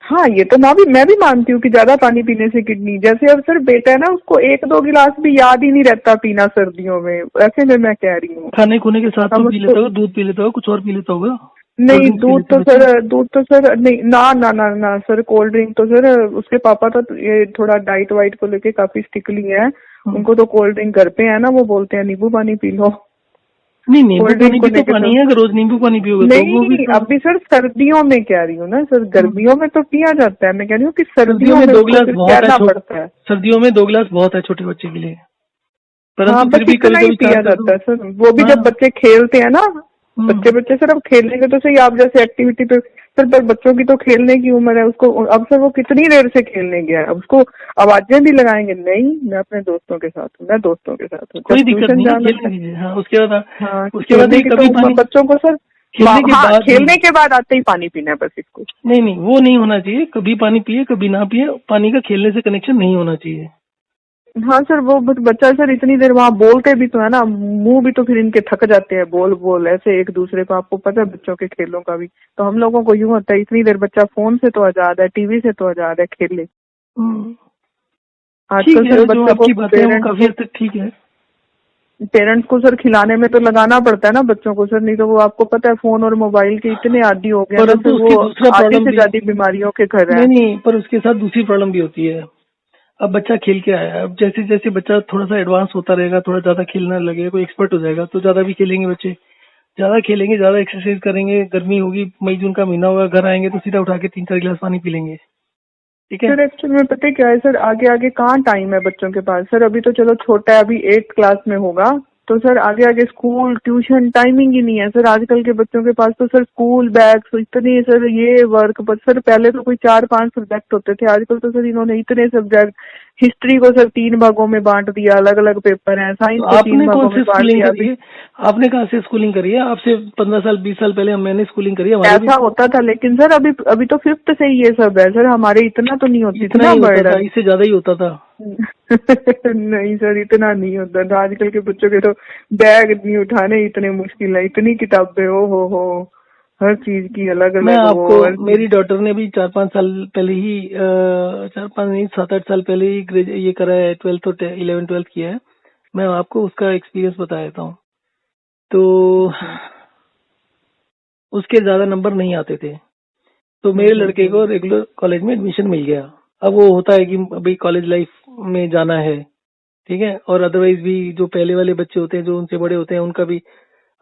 हाँ ये तो मैं भी मानती हूँ कि ज्यादा पानी पीने से किडनी, जैसे अब सर बेटा है ना उसको 1-2 गिलास भी याद ही नहीं रहता पीना सर्दियों में, ऐसे में मैं कह रही हूँ। खाने खुने के साथ तो हम पी उसको लेता होगा, दूध पी लेता होगा, कुछ और पी लेता होगा, कोल्ड नहीं ड्रिंक्स पी लेते हैं बच्चे। दूध तो सर नहीं ना ना ना ना सर, कोल्ड ड्रिंक तो सर उसके पापा तो ये थोड़ा डाइट वाइट को लेके काफी स्टिकली है। उनको तो कोल्ड ड्रिंक घर पे है ना, वो बोलते हैं नींबू पानी पी लो। नहीं, नींबू कोल्ड पानी ड्रिंक को भी तो लेके तो पानी है, अगर रोज नींबू पानी पियोगे तो वो भी नहीं, तो। अभी सर सर्दियों में कह रही हूँ ना सर, गर्मियों में तो पिया जाता है, मैं कह रही हूँ कि सर्दियों सर्दियों में में दो उसको गिलास फिर बहुत है, कहना पड़ता है। सर्दियों में 2 गिलास बहुत है छोटे बच्चे के लिए, हाँ परंतु बस फिर भी कभी इतना ही कभी चाह पिया कर दो। जाता है सर, वो भी जब हाँ। बच्चे खेलते हैं ना, हम्म। बच्चे बच्चे सर अब खेलेंगे तो सही, आप जैसे एक्टिविटी पे सर, पर बच्चों की तो खेलने की उम्र है उसको, अब सर वो कितनी देर से खेलने गया है, अब उसको आवाजें भी लगाएंगे, नहीं मैं अपने दोस्तों के साथ हूँ, मैं दोस्तों के साथ हूँ, जब कोई दिक्कत ट्यूशन नहीं है, जाना खेलने है। दीजिए। हाँ, उसके बाद खेलने ये की तो कभी पानी बच्चों को सर खेलने के हाँ बाद खेलने नहीं। के बाद आते ही पानी पीना है बस इसको। नहीं नहीं, वो नहीं होना चाहिए, कभी पानी पिए कभी ना पिए, पानी का खेलने से कनेक्शन नहीं होना चाहिए। हाँ सर वो बच्चा सर इतनी देर वहाँ बोलते भी तो है ना, मुंह भी तो फिर इनके थक जाते हैं बोल बोल ऐसे एक दूसरे को, आपको पता है बच्चों के खेलों का भी, तो हम लोगों को यूं होता है इतनी देर बच्चा फोन से तो आजाद है, टीवी से तो आजाद है, खेले। हम्म। ठीक आजकल सर है, जो बच्चों को आपकी बातें हैं वो पेरेंट्स काफी को हद तक ठीक है। पेरेंट्स को सर खिलाने में तो लगाना पड़ता है ना बच्चों को सर, नहीं तो वो आपको पता है फोन और मोबाइल के इतने आदी हो गए हैं ना, परंतु फिर उसकी वो दूसरा आधी प्रॉब्लम से भी। ज्यादा बीमारियों के घर नहीं हैं। नहीं, पर उसके साथ दूसरी प्रॉब्लम भी होती है। अब बच्चा खेल के आया है, अब जैसे जैसे बच्चा थोड़ा सा एडवांस होता रहेगा, थोड़ा ज्यादा खेलना लगेगा, कोई एक्सपर्ट हो जाएगा, तो ज्यादा भी खेलेंगे बच्चे, ज्यादा खेलेंगे, ज्यादा एक्सरसाइज करेंगे, गर्मी होगी, मई जून का महीना होगा, घर आएंगे तो सीधा उठा के 3-4 गिलास पानी पी लेंगे। ठीक है। सर एक्चुअल में पता है क्या है सर, आगे आगे कहाँ टाइम है बच्चों के पास सर, अभी तो चलो छोटा है, अभी 8th क्लास में होगा, तो सर आगे आगे स्कूल ट्यूशन टाइमिंग ही नहीं है सर आजकल के बच्चों के पास, तो सर स्कूल बैग इतने सर ये वर्क, बस सर पहले तो कोई 4-5 सब्जेक्ट होते थे, आजकल तो सर इन्होंने इतने सब्जेक्ट, हिस्ट्री को सर 3 भागों में बांट दिया, अलग अलग पेपर हैं, तो साइंस को 3 आपने कौन भागों में सी बांट स्कूलिंग दिया करी अभी। है? आपने कहाँ से स्कूलिंग करी है? आपसे 15 साल 20 साल पहले मैंने स्कूलिंग करी है, हमारे भी ऐसा होता था लेकिन सर अभी अभी तो 5th से ही ये सब है सर, हमारे इतना तो नहीं होती थी इतना ना ही होता था, बर्डन। इससे ज्यादा ही होता था। नहीं सर इतना नहीं होता था, आजकल के बच्चों के तो बैग नहीं उठाने इतने मुश्किल है, इतनी किताबें हो हर चीज की अलग मैं अलग वो आपको, हर चीज। मेरी डॉटर ने भी 4-5 साल पहले ही 4-5 नहीं 7-8 साल पहले ही ये करा है, 12th और 11th 12th किया है। मैं आपको उसका एक्सपीरियंस बता देता हूँ। तो उसके ज्यादा नंबर नहीं आते थे, तो मेरे लड़के को रेगुलर कॉलेज में एडमिशन मिल गया। अब वो होता है कि अभी कॉलेज लाइफ में जाना है, ठीक है, और अदरवाइज भी जो पहले वाले बच्चे होते हैं जो उनसे बड़े होते हैं, उनका भी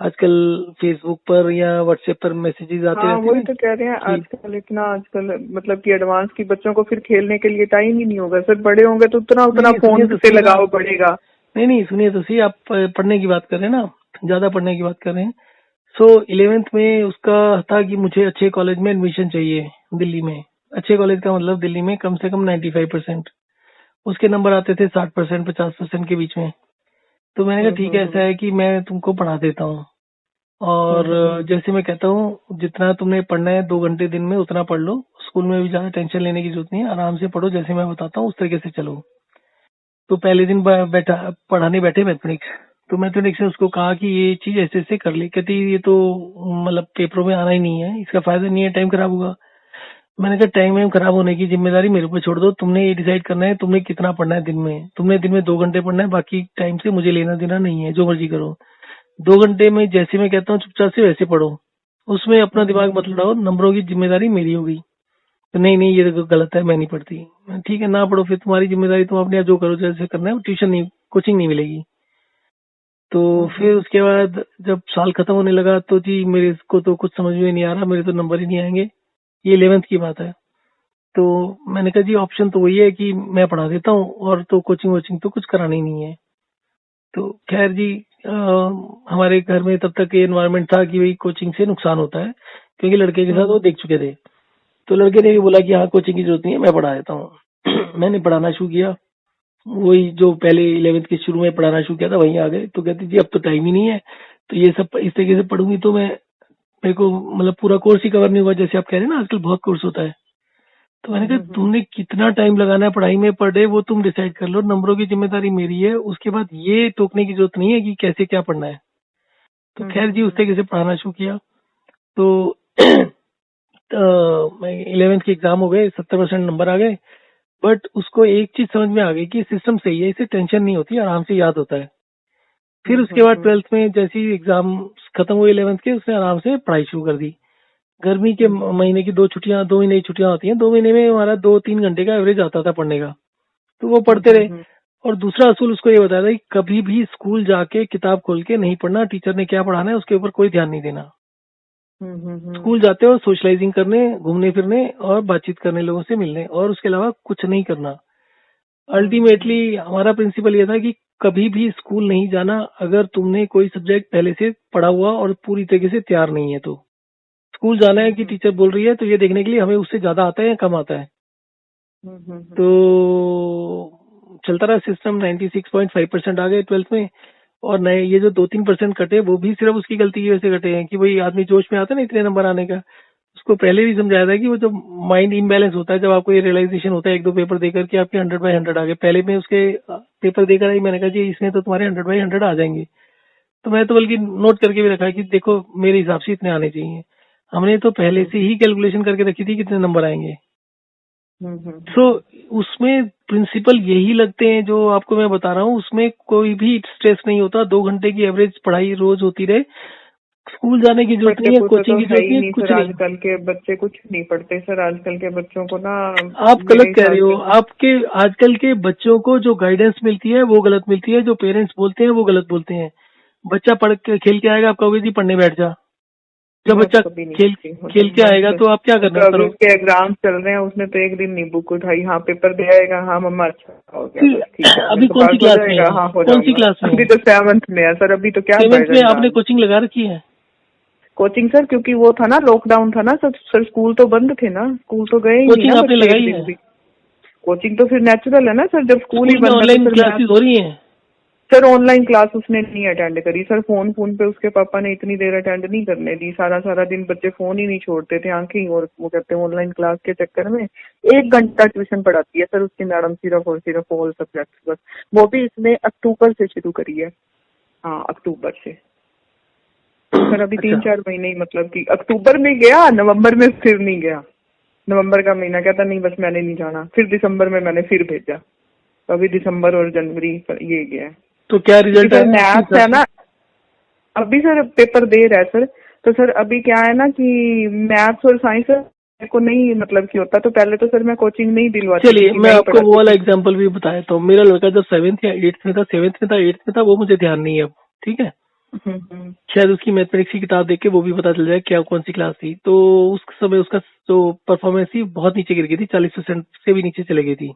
आजकल फेसबुक पर या व्हाट्सएप पर मैसेजेस आते हाँ रहते वही हैं तो कह रहे हैं, कि आजकल इतना आजकल मतलब कि एडवांस की बच्चों को फिर खेलने के लिए टाइम ही नहीं होगा सर, बड़े होंगे तो उतना नहीं उतना नहीं, सुनिए फोन तो से सही ना। लगाव पड़ेगा। नहीं नहीं, सुनिए तो सही, आप पढ़ने की बात कर रहे हैं ना, ज्यादा पढ़ने की बात कर रहे हैं। सो 11th में उसका था कि मुझे अच्छे कॉलेज में एडमिशन चाहिए दिल्ली में। अच्छे कॉलेज का मतलब दिल्ली में कम से कम 95%। उसके नंबर आते थे 60%, 50% के बीच में। तो मैंने कहा ठीक है, ऐसा है कि मैं तुमको पढ़ा देता हूँ, और जैसे मैं कहता हूँ जितना तुमने पढ़ना है 2 घंटे दिन में उतना पढ़ लो, स्कूल में भी ज्यादा टेंशन लेने की जरूरत नहीं है, आराम से पढ़ो, जैसे मैं बताता हूँ उस तरीके से चलो। तो पहले दिन बैठा पढ़ाने बैठे मैथमेटिक्स, तो मैथमेटिक्स ने उसको कहा कि ये चीज ऐसे ऐसे कर ली, कहती ये तो मतलब पेपरों में आना ही नहीं है, इसका फायदा नहीं है, टाइम खराब होगा। मैंने कहा टाइम वाइम खराब होने की जिम्मेदारी मेरे ऊपर छोड़ दो, तुमने ये डिसाइड करना है तुमने कितना पढ़ना है दिन में, तुमने दिन में 2 घंटे पढ़ना है, बाकी टाइम से मुझे लेना देना नहीं है, जो मर्जी करो। 2 घंटे में जैसे मैं कहता हूँ चुपचाप से वैसे पढ़ो, उसमें अपना दिमाग मत लड़ाओ, नंबरों की जिम्मेदारी मेरी होगी। तो नहीं नहीं, ये तो गलत है, मैं नहीं पढ़ती। ठीक है ना पढ़ो, फिर तुम्हारी जिम्मेदारी, तुम अपने आप जो करो जैसे करना है, ट्यूशन नहीं, कोचिंग नहीं मिलेगी। तो फिर उसके बाद जब साल खत्म होने लगा तो जी मेरे को तो कुछ समझ में नहीं आ रहा, मेरे तो नंबर ही नहीं आएंगे। ये 11th की बात है। तो मैंने कहा जी ऑप्शन तो वही है कि मैं पढ़ा देता हूँ, और तो कोचिंग वोचिंग तो कुछ करानी नहीं है। तो खैर जी हमारे घर में तब तक ये एनवायरनमेंट था कि भाई कोचिंग से नुकसान होता है, क्योंकि लड़के के साथ वो देख चुके थे। तो लड़के ने भी बोला कि हाँ कोचिंग की जरूरत नहीं है, मैं पढ़ा देता हूँ। मैंने पढ़ाना शुरू किया, वही जो पहले 11th के शुरू में पढ़ाना शुरू किया था वहीं आ गए। तो कहती जी अब तो टाइम ही नहीं है, तो ये सब इस तरीके से पढ़ूंगी तो मैं मेरे को मतलब पूरा कोर्स ही कवर नहीं होगा, जैसे आप कह रहे हैं ना आजकल बहुत कोर्स होता है। तो मैंने कहा तुमने कितना टाइम लगाना है पढ़ाई में पर डे वो तुम डिसाइड कर लो, नंबरों की जिम्मेदारी मेरी है, उसके बाद ये टोकने की जरूरत नहीं है कि कैसे क्या पढ़ना है। तो खैर जी उस तरीके से पढ़ाना शुरू किया। तो मैं 11th के एग्जाम हो गए, 70% नंबर आ गए। बट उसको एक चीज समझ में आ गई कि सिस्टम सही है, इसे टेंशन नहीं होती, आराम से याद होता है। फिर उसके बाद 12th में जैसे ही एग्जाम खत्म हुए 11th के, उसने आराम से पढ़ाई शुरू कर दी। गर्मी के महीने की 2 छुट्टियां, 2 महीने की छुट्टियां होती हैं, 2 महीने में हमारा 2-3 घंटे का एवरेज आता था पढ़ने का। तो वो पढ़ते रहे। और दूसरा असूल उसको ये बताया था कि कभी भी स्कूल जाके किताब खोल के नहीं पढ़ना, टीचर ने क्या पढ़ाना है उसके ऊपर कोई ध्यान नहीं देना। स्कूल जाते हो सोशलाइजिंग करने, घूमने फिरने और बातचीत करने, लोगों से मिलने, और उसके अलावा कुछ नहीं करना। अल्टीमेटली हमारा प्रिंसिपल ये था कि कभी भी स्कूल नहीं जाना अगर तुमने कोई सब्जेक्ट पहले से पढ़ा हुआ और पूरी तरीके से तैयार नहीं है। तो स्कूल जाना है कि टीचर बोल रही है तो ये देखने के लिए हमें उससे ज्यादा आता है या कम आता है। तो चलता रहा सिस्टम। 96.5% आ गए 12th में। और नए ये जो 2-3% कटे वो भी सिर्फ उसकी गलती की वजह से कटे हैं कि भाई आदमी जोश में आता है ना इतने नंबर आने का। उसको पहले भी समझाया था कि वो जो माइंड इम्बैलेंस होता है, जब आपको ये रियलाइजेशन होता है 1-2 पेपर देकर के आपके 100/100 आ गए। पहले में उसके पेपर देकर आई, मैंने कहा जी इसमें तो तुम्हारे 100/100 आ जाएंगे। तो मैं तो बल्कि नोट करके भी रखा है कि देखो मेरे हिसाब से इतने आने चाहिए। हमने तो पहले से ही कैलकुलेशन करके रखी थी कितने नंबर आएंगे। तो उसमें प्रिंसिपल यही लगते हैं जो आपको मैं बता रहा हूँ, उसमें कोई भी स्ट्रेस नहीं होता। 2 घंटे की एवरेज पढ़ाई रोज होती रहे, स्कूल जाने की जरूरत पढ़ते नहीं है, पुढ़ते तो कोचिंग की है जरूरत ही नहीं है, नहीं कुछ सर, नहीं। आजकल के बच्चे कुछ नहीं पढ़ते सर। आजकल के बच्चों को ना आप मेरे गलत कह रहे हिसाब हो। से तो आपके आजकल के बच्चों को जो गाइडेंस मिलती है वो गलत मिलती है, जो पेरेंट्स बोलते हैं वो गलत बोलते हैं। बच्चा पढ़ के खेल के आएगा, आप कहोगे जी पढ़ने बैठ जा। जब मैं बच्चा तो कभी नहीं खेल पढ़ती हूँ खेल सर। के मैं आएगा तो तो आप क्या करना तो अभी करो। उसके एग्जाम चल रहे हैं, उसने तो एक दिन नहीं बुक उठाई। हाँ पेपर दे आएगा, हाँ मम्मा अच्छा हो गया, बस ठीक है, अभी मैं तो कौन सी पास हो क्लास में जाएगा, है, हाँ हो कौन सी जाऊंगा। क्लास में अभी है? तो 7th में है सर, अभी तो क्या 7th में बर्डन आपने डाल कोचिंग लगा रखी है? कोचिंग सर, क्योंकि वो था ना लॉकडाउन था ना सर, स्कूल तो बंद थे ना, स्कूल तो गए ही नहीं कोचिंग ना आपने बच्चे एक लगाई दिन है? भी। कोचिंग तो फिर नेचुरल है ना सर, जब स्कूल ही स्कूल में बंद है तो ऑनलाइन फिर मैं क्लासेस हो रही हैं? सर ऑनलाइन क्लास उसने नहीं अटेंड करी सर। फोन पे उसके पापा ने इतनी देर अटेंड नहीं करने दी। सारा सारा दिन बच्चे फोन ही नहीं छोड़ते थे, आंखें ही, और वो कहते हैं ऑनलाइन क्लास के चक्कर में 1 घंटा ट्यूशन पढ़ाती है सर उसकी मैडम, सिर्फ और सिर्फ ऑल सब्जेक्ट्स बस। वो भी इसने अक्टूबर से शुरू करी है। हाँ अक्टूबर से सर, अभी अच्छा 3-4 महीने ही, मतलब कि अक्टूबर में गया, नवंबर में फिर नहीं गया। नवंबर का महीना कहता नहीं बस मैंने नहीं जाना, फिर दिसंबर में मैंने फिर भेजा। तो अभी दिसंबर और जनवरी ये गया है। तो क्या क्योंकि रिजल्ट सर आया आपके मैथ्स हिसाब है से? ना, अभी सर पेपर दे रहा है सर। तो सर अभी क्या है ना कि मैथ्स और साइंस मेरे को नहीं मतलब कि होता, तो पहले तो सर मैं कोचिंग नहीं दिलवाती थी चलिए कि मैं मैं ही आपको वो पढ़ाती वाला थी। एग्जांपल भी बताया। तो मेरा लड़का जब 7th या 8th में था, 7th में था वो मुझे ध्यान नहीं है अब, ठीक है। हम्म। शायद उसकी मैथमेटिक्स की किताब देख के वो भी पता चल जाए क्या कौन सी क्लास थी। तो उस समय उसका जो परफॉर्मेंस थी बहुत नीचे गिर गई थी, 40% से भी नीचे चले गई थी।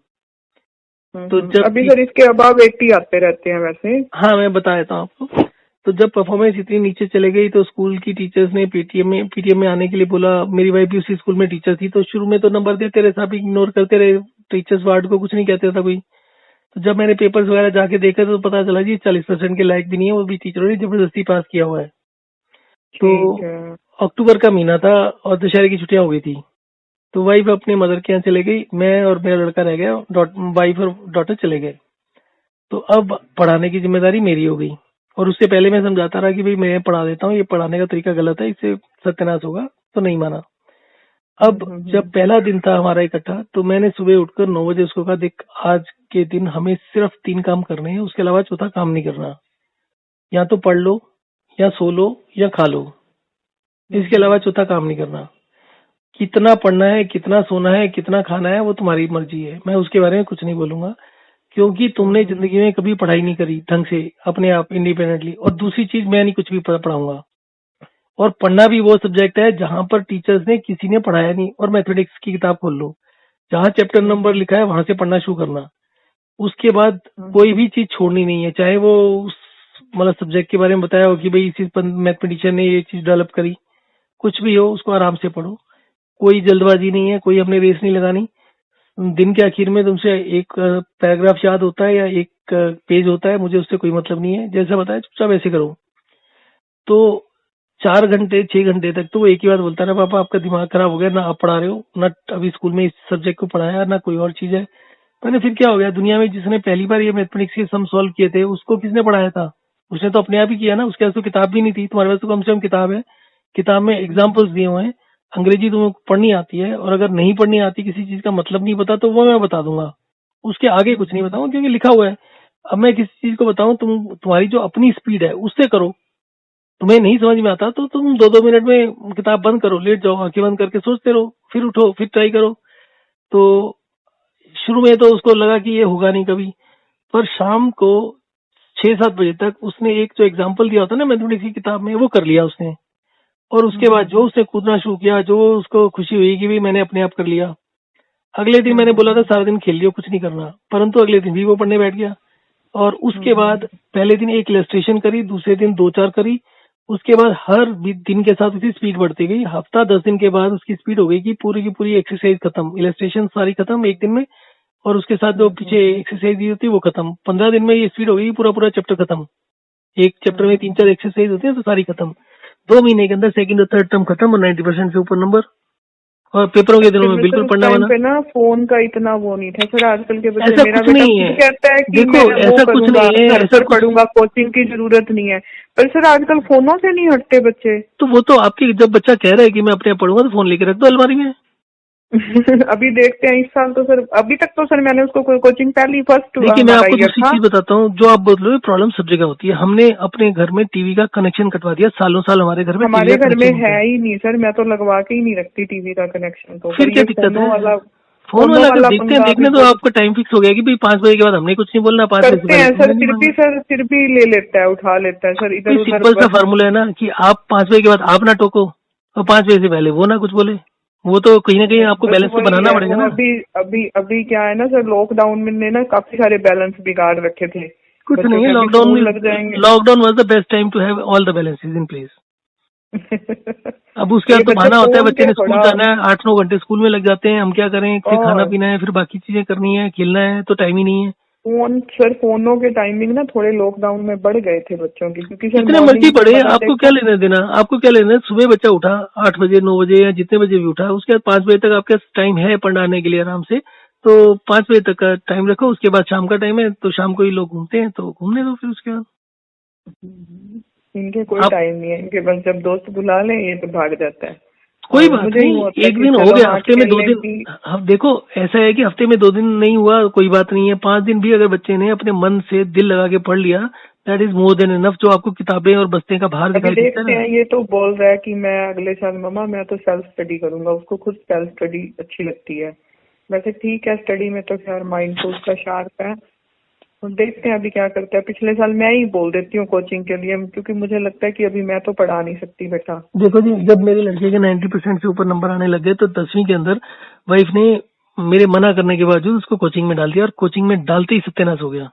तो जब अभी सर इसके अबाव 80 आते रहते हैं वैसे। हाँ मैं बता देता हूँ आपको। तो जब परफॉर्मेंस इतनी नीचे चले गई तो स्कूल की टीचर्स ने पीटीएम में आने के लिए बोला। मेरी वाइफ भी उसी स्कूल में टीचर थी, तो शुरू में तो नंबर देते रहे, सब इग्नोर करते रहे, टीचर्स वार्ड को कुछ नहीं कहते था कोई। तो जब मैंने पेपर्स वगैरह जाके देखा तो पता चला जी 40% के लायक भी नहीं है, वो भी टीचरों ने जबरदस्ती पास किया हुआ है। तो ठीक है। अक्टूबर का महीना था और दशहरे की छुट्टियां हो गई थी। तो वाइफ अपने मदर के यहाँ चले गई, मैं और मेरा लड़का रह गया, वाइफ और डॉटर चले गए। तो अब पढ़ाने की जिम्मेदारी मेरी हो गई। और उससे पहले मैं समझाता रहा कि भाई मैं पढ़ा देता हूँ, ये पढ़ाने का तरीका गलत है, इससे सत्यानाश होगा। तो नहीं माना। अब जब पहला दिन था हमारा इकट्ठा, तो मैंने सुबह उठकर 9 बजे उसको कहा, देख आज के दिन हमें सिर्फ 3 काम करने हैं, उसके अलावा चौथा काम नहीं करना। या तो पढ़ लो, या सो लो, या खा लो, इसके अलावा चौथा काम नहीं करना। कितना पढ़ना है, कितना सोना है, कितना खाना है, वो तुम्हारी मर्जी है, मैं उसके बारे में कुछ नहीं बोलूंगा। क्योंकि तुमने जिंदगी में कभी पढ़ाई नहीं करी ढंग से अपने आप इंडिपेंडेंटली। और दूसरी चीज, मैं नहीं कुछ भी पढ़ाऊंगा। और पढ़ना भी वो सब्जेक्ट है जहां पर टीचर्स ने किसी ने पढ़ाया नहीं। और मैथमेटिक्स की किताब खोल लो, जहां चैप्टर नंबर लिखा है वहां से पढ़ना शुरू करना। उसके बाद कोई भी चीज छोड़नी नहीं है, चाहे वो उस मतलब सब्जेक्ट के बारे में बताया हो कि भाई इसी मैथमेटिशियन ने ये चीज डेवलप करी, कुछ भी हो उसको आराम से पढ़ो। कोई जल्दबाजी नहीं है, कोई अपने रेस नहीं लगानी। दिन के आखिर में तुमसे एक पैराग्राफ याद होता है या एक पेज होता है, मुझे उससे कोई मतलब नहीं है। जैसा बताया चुपचाप ऐसे करो। तो 4 घंटे 6 घंटे तक तो वो एक ही बात बोलता है ना, पापा आपका दिमाग खराब हो गया, ना आप पढ़ा रहे हो, ना अभी स्कूल में इस सब्जेक्ट को पढ़ाया, ना कोई और चीज है। मैंने फिर क्या हो गया, दुनिया में जिसने पहली बार ये मैथमेटिक्स के सम सॉल्व किए थे उसको किसने पढ़ाया था? उसने तो अपने आप ही किया ना, उसके पास तो किताब भी नहीं थी। तुम्हारे पास तो कम से कम किताब है, किताब में एग्जाम्पल्स दिए हुए हैं। अंग्रेजी तुम्हें पढ़नी आती है, और अगर नहीं पढ़नी आती, किसी चीज का मतलब नहीं पता, तो वो मैं बता दूंगा। उसके आगे कुछ नहीं बताऊंगा क्योंकि लिखा हुआ है। अब मैं किसी चीज को बताऊं, तुम्हारी जो अपनी स्पीड है उससे करो। तुम्हें नहीं समझ में आता तो तुम 2-2 मिनट में किताब बंद करो, लेट जाओ, आंखें बंद करके सोचते रहो, फिर उठो, फिर ट्राई करो। तो शुरू में तो उसको लगा कि ये होगा नहीं कभी, पर शाम को 6-7 बजे तक उसने एक जो एग्जाम्पल दिया होता है ना मैथमेटिक्स की किताब में, वो कर लिया उसने। और उसके बाद जो उसने कूदना शुरू किया, जो उसको खुशी हुई कि भाई मैंने अपने आप कर लिया। अगले दिन मैंने बोला था सारा दिन खेल लियो, कुछ नहीं करना, परंतु अगले दिन भी वो पढ़ने बैठ गया। और उसके बाद पहले दिन एक इलस्ट्रेशन करी, दूसरे दिन 2-4 करी। उसके बाद हर दिन के साथ उसकी स्पीड बढ़ती गई। हफ्ता 10 दिन के बाद उसकी स्पीड हो गई कि पूरी की पूरी एक्सरसाइज खत्म, इलस्ट्रेशन सारी खत्म एक दिन में, और उसके साथ जो पीछे एक्सरसाइज दी होती है वो खत्म। 15 दिन में ये स्पीड हो गई, पूरा पूरा चैप्टर खत्म। एक चैप्टर में 3-4 एक्सरसाइज होती है तो सारी खत्म। 2 महीने के अंदर सेकंड और थर्ड टर्म खत्म, और 90% से ऊपर नंबर। और पेपरों के दिनों में एक्चुअली बिल्कुल सर उस पढ़ना टाइम बना। पे ना फोन का इतना वो नहीं था सर। आजकल के बच्चे, ऐसा मेरा कुछ बेटा नहीं खुद है, कहता है कि देखो मैं वो ऐसा कुछ करूंगा, नहीं है, घर ऐसा पर कुछ। पढ़ूंगा, कोचिंग की जरूरत नहीं है। पर सर आजकल फोनों से नहीं हटते बच्चे। तो वो तो आपकी, जब बच्चा कह रहा है कि मैं अपने आप पढ़ूंगा, तो फोन लेके रख दो अलमारी में। अभी देखते हैं इस साल तो सर, अभी तक तो सर मैंने उसको कोई कोचिंग पहली फर्स्ट देखिए मैं हमारा आपको ईयर दूसरी था। चीज बताता हूँ, जो आप बोल रहे हो प्रॉब्लम सब जगह होती है। हमने अपने घर में टीवी का कनेक्शन कटवा दिया, सालों साल हमारे घर में टीवी हमारे का घर में कनेक्शन नहीं है था। ही नहीं सर, मैं तो लगवा के ही नहीं रखती टीवी का कनेक्शन। तो फिर पर क्या ये दिक्कत है? फोन फोनों वाला अगर वाला देखते हैं, पंगा देखने अभी तो बहुत आपका टाइम फिक्स हो गया कि भाई 5 बजे के बाद हमने कुछ नहीं बोलना, 5 बजे से करते पहले हैं तुमने सर। नहीं मांगना। फिर भी ले लेता है, उठा लेता है सर कोई इधर उधर सिंपल सा बस। फार्मूला है ना कि आप 5 बजे के बाद आप ना टोको, और 5 बजे से पहले वो ना कुछ बोले। वो तो कहीं ना कहीं आपको बस बैलेंस तो वही बनाना है पड़ेगा वो। ना। अभी अभी अभी क्या है ना सर, लॉकडाउन में ने ना काफी सारे बैलेंस बिगाड़ रखे थे कुछ बच्चों नहीं है, के। अभी लॉकडाउन में, स्कूल लग जाएंगे। Lockdown was the best time to have all the balances in place. अब उसके ये बाद तो बच्चे बहाना होता है, फोन बच्चे के ने स्कूल थोड़ा जाना है, 8-9 घंटे स्कूल में लग जाते हैं, हम क्या करें, फिर खाना और पीना है, फिर बाकी चीजें करनी है, खेलना है, तो टाइम ही नहीं है। फोनों के टाइमिंग ना थोड़े लॉकडाउन में बढ़ गए थे बच्चों की, क्योंकि सर जितने मर्जी मॉर्निंग में पढ़े, मगर आपको क्या देखो। लेना देना, आपको क्या लेना है? सुबह बच्चा उठा 8 बजे 9 बजे या जितने बजे भी उठा, उसके बाद 5 बजे तक आपके टाइम है पढ़ाने के लिए आराम से। तो 5 बजे तक का टाइम रखो, उसके बाद शाम का टाइम है, तो शाम को ही लोग घूमते हैं तो घूमने दो। फिर उसके बाद इनके कोई आप, टाइम नहीं है, इनके बस जब दोस्त बुला लें ये तो भाग जाता है। कोई और बात मुझे यूँ नहीं, होता है एक कि दिन हो चलो गया, हाँ हफ्ते में दो खेलने दिन की। अब देखो ऐसा है कि हफ्ते में 2 दिन नहीं हुआ कोई बात नहीं है, 5 दिन भी अगर बच्चे ने अपने मन से दिल लगा के पढ़ लिया, that is more than enough. जो आपको किताबें और बस्ते का भार अभी दिखाई देता है देखते ना। हैं, ये तो बोल रहा है कि मैं अगले साल मम्मा मैं तो सेल्फ स्टडी करूंगा। उसको खुद सेल्फ स्टडी अच्छी लगती है। वैसे ठीक है, स्टडी में तो खैर माइंड तो उसका शार्प है। और देखते हैं अभी क्या करते हैं। पिछले साल मैं ही बोल देती हूँ कोचिंग के लिए, क्योंकि मुझे लगता है कि अभी मैं तो पढ़ा नहीं सकती बेटा। देखो जी, जब मेरे लड़के के 90% से ऊपर नंबर आने लगे तो 10वीं के अंदर वाइफ ने मेरे मना करने के बावजूद उसको कोचिंग में डाल दिया, और कोचिंग में डालते ही सत्यानाश हो गया।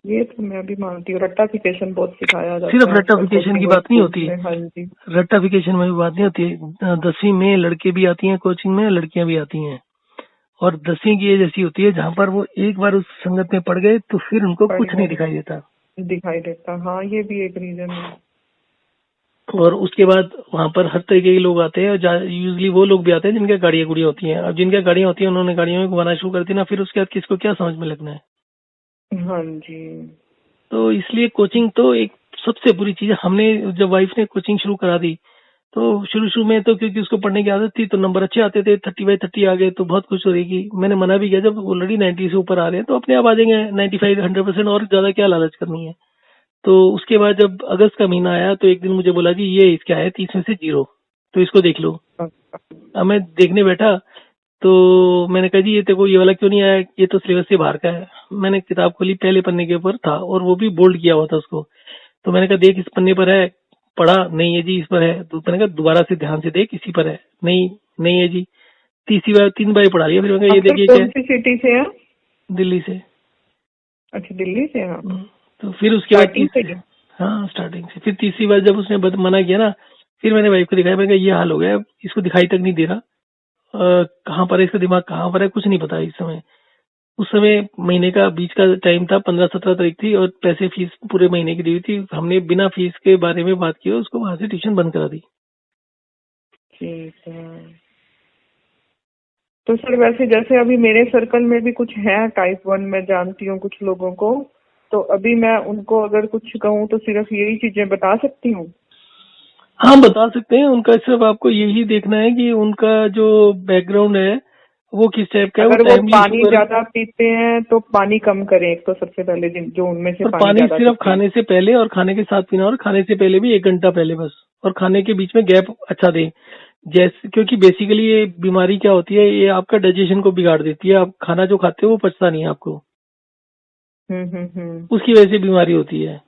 ये तो मैं भी मानती हूँ, रट्टाफिकेशन बहुत सिखाया जाता सिर्फ है आजकल रट्टाफिकेशन की कोचिंग और बात नहीं स्कूल होती, में। हाँ जी। रट्टाफिकेशन में भी बात नहीं होती। 10वीं में लड़के भी आती हैं कोचिंग में, लड़कियां भी आती हैं। और 10वीं की एज ऐसी होती है जहां पर वो एक बार उस संगत में पड़ गए तो फिर उनको पढ़ कुछ नहीं गए, दिखाई देता। दिखाई देता। हाँ ये भी एक रीजन है। और उसके बाद वहां पर हर तरीके के लोग आते हैं, और यूजली वो लोग भी आते हैं जिनके गाड़ियां गुड़िया होती हैं। अब जिनके गाड़ियां होती हैं उन्होंने गाड़ियों में घुमाना शुरू कर दी ना, फिर उसके बाद किसको क्या समझ में लगना है। हाँ जी। तो इसलिए कोचिंग तो एक सबसे बुरी चीज है। हमने जब वाइफ ने कोचिंग शुरू करा दी तो शुरू शुरू में तो क्योंकि उसको पढ़ने की आदत थी तो नंबर अच्छे आते थे, 30/30 आ गए तो बहुत खुश हो रही थी। मैंने मना भी किया, जब ऑलरेडी 90 से ऊपर आ रहे हैं तो अपने आप आ जाएंगे 95-100%, और ज्यादा क्या लालच करनी है। तो उसके बाद जब अगस्त का महीना आया तो एक दिन मुझे बोला जी ये क्या है, 30 में से 0, तो इसको देख लो। अब मैं देखने बैठा तो मैंने कहा जी ये तेरे को ये वाला क्यों नहीं आया, ये तो सिलेबस से बाहर का है। मैंने किताब खोली, पहले पन्ने के ऊपर था और वो भी बोल्ड किया हुआ था उसको। तो मैंने कहा देख इस पन्ने पर है, पढ़ा, नहीं है जी इस पर है। तो मैंने कहा दोबारा से ध्यान से देख इसी पर है, नहीं नहीं है जी। तीसरी बार 3 बार पढ़ा लिया। फिर मैंने कहा ये आप सर देखिए क्या कौन है, सी सिटी से हैं? दिल्ली से। अच्छा, दिल्ली से हैं आप? तो फिर उसके बाद स्टार्टिंग से ही? हाँ स्टार्टिंग से। फिर तीसरी बार जब उसने मना किया ना, फिर मैंने वाइफ को दिखाया। मैंने कहा ये हाल हो गया, इसको दिखाई तक नहीं दे रहा, कहाँ पर है इसका दिमाग, कहाँ पर है कुछ नहीं पता इस समय। उस समय महीने का बीच का टाइम था, 15-17 तारीख थी और पैसे फीस पूरे महीने की दी हुई थी। हमने बिना फीस के बारे में बात की और उसको वहां से ट्यूशन बंद करा दी। ठीक है। तो सर वैसे जैसे अभी मेरे सर्कल में भी कुछ है टाइप 1, मैं जानती हूँ कुछ लोगों को, तो अभी मैं उनको अगर कुछ कहूँ तो सिर्फ यही चीजें बता सकती हूँ? हाँ बता सकते हैं। उनका सिर्फ आपको यही देखना है कि उनका जो बैकग्राउंड है वो किस टाइप का है, वो अगर वो टाइमली पानी शुगर। ज्यादा पीते हैं तो पानी कम करें, एक तो सबसे पहले जो उनमें से और पानी पानी ज्यादा सिर्फ पीते हैं। खाने से पहले और खाने के साथ पीना, और खाने से पहले भी 1 घंटा पहले बस, और खाने के बीच में गैप अच्छा दें। जैसे क्योंकि बेसिकली ये बीमारी क्या होती है, ये आपका डाइजेशन को बिगाड़ देती है। आप खाना जो खाते हो वो पचता नहीं है आपको, हम्म। उसकी वजह से बीमारी होती है।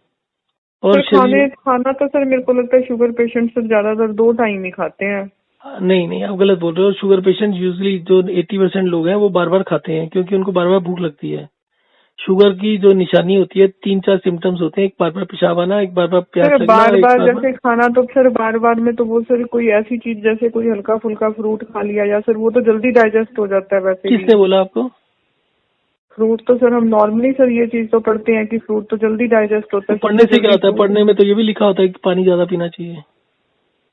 और सर शरीर खाना तो सर मेरे को लगता है शुगर पेशेंट सर ज्यादातर 2 टाइम ही खाते हैं। नहीं नहीं, आप गलत बोल रहे हो। शुगर पेशेंट यूजली जो 80% लोग हैं वो बार बार खाते हैं, क्योंकि उनको बार बार भूख लगती है। शुगर की जो निशानी होती है, 3-4 सिम्टम्स होते हैं, एक बार बार पेशाब आना, एक बार बार प्यास सर लगना, बार एक बार बार बार। जैसे खाना तो सर बार बार में तो वो सर कोई ऐसी चीज जैसे कोई हल्का फुल्का फ्रूट खा लिया या सर वो तो जल्दी डाइजेस्ट हो जाता है वैसे भी। किसने बोला आपको? फ्रूट तो सर हम नॉर्मली सर ये चीज तो पढ़ते हैं कि फ्रूट तो जल्दी डाइजेस्ट होता तो है, पढ़ने सबसे से क्या जल्दी होता है? फूड। पढ़ने में तो ये भी लिखा होता है कि पानी ज्यादा पीना चाहिए।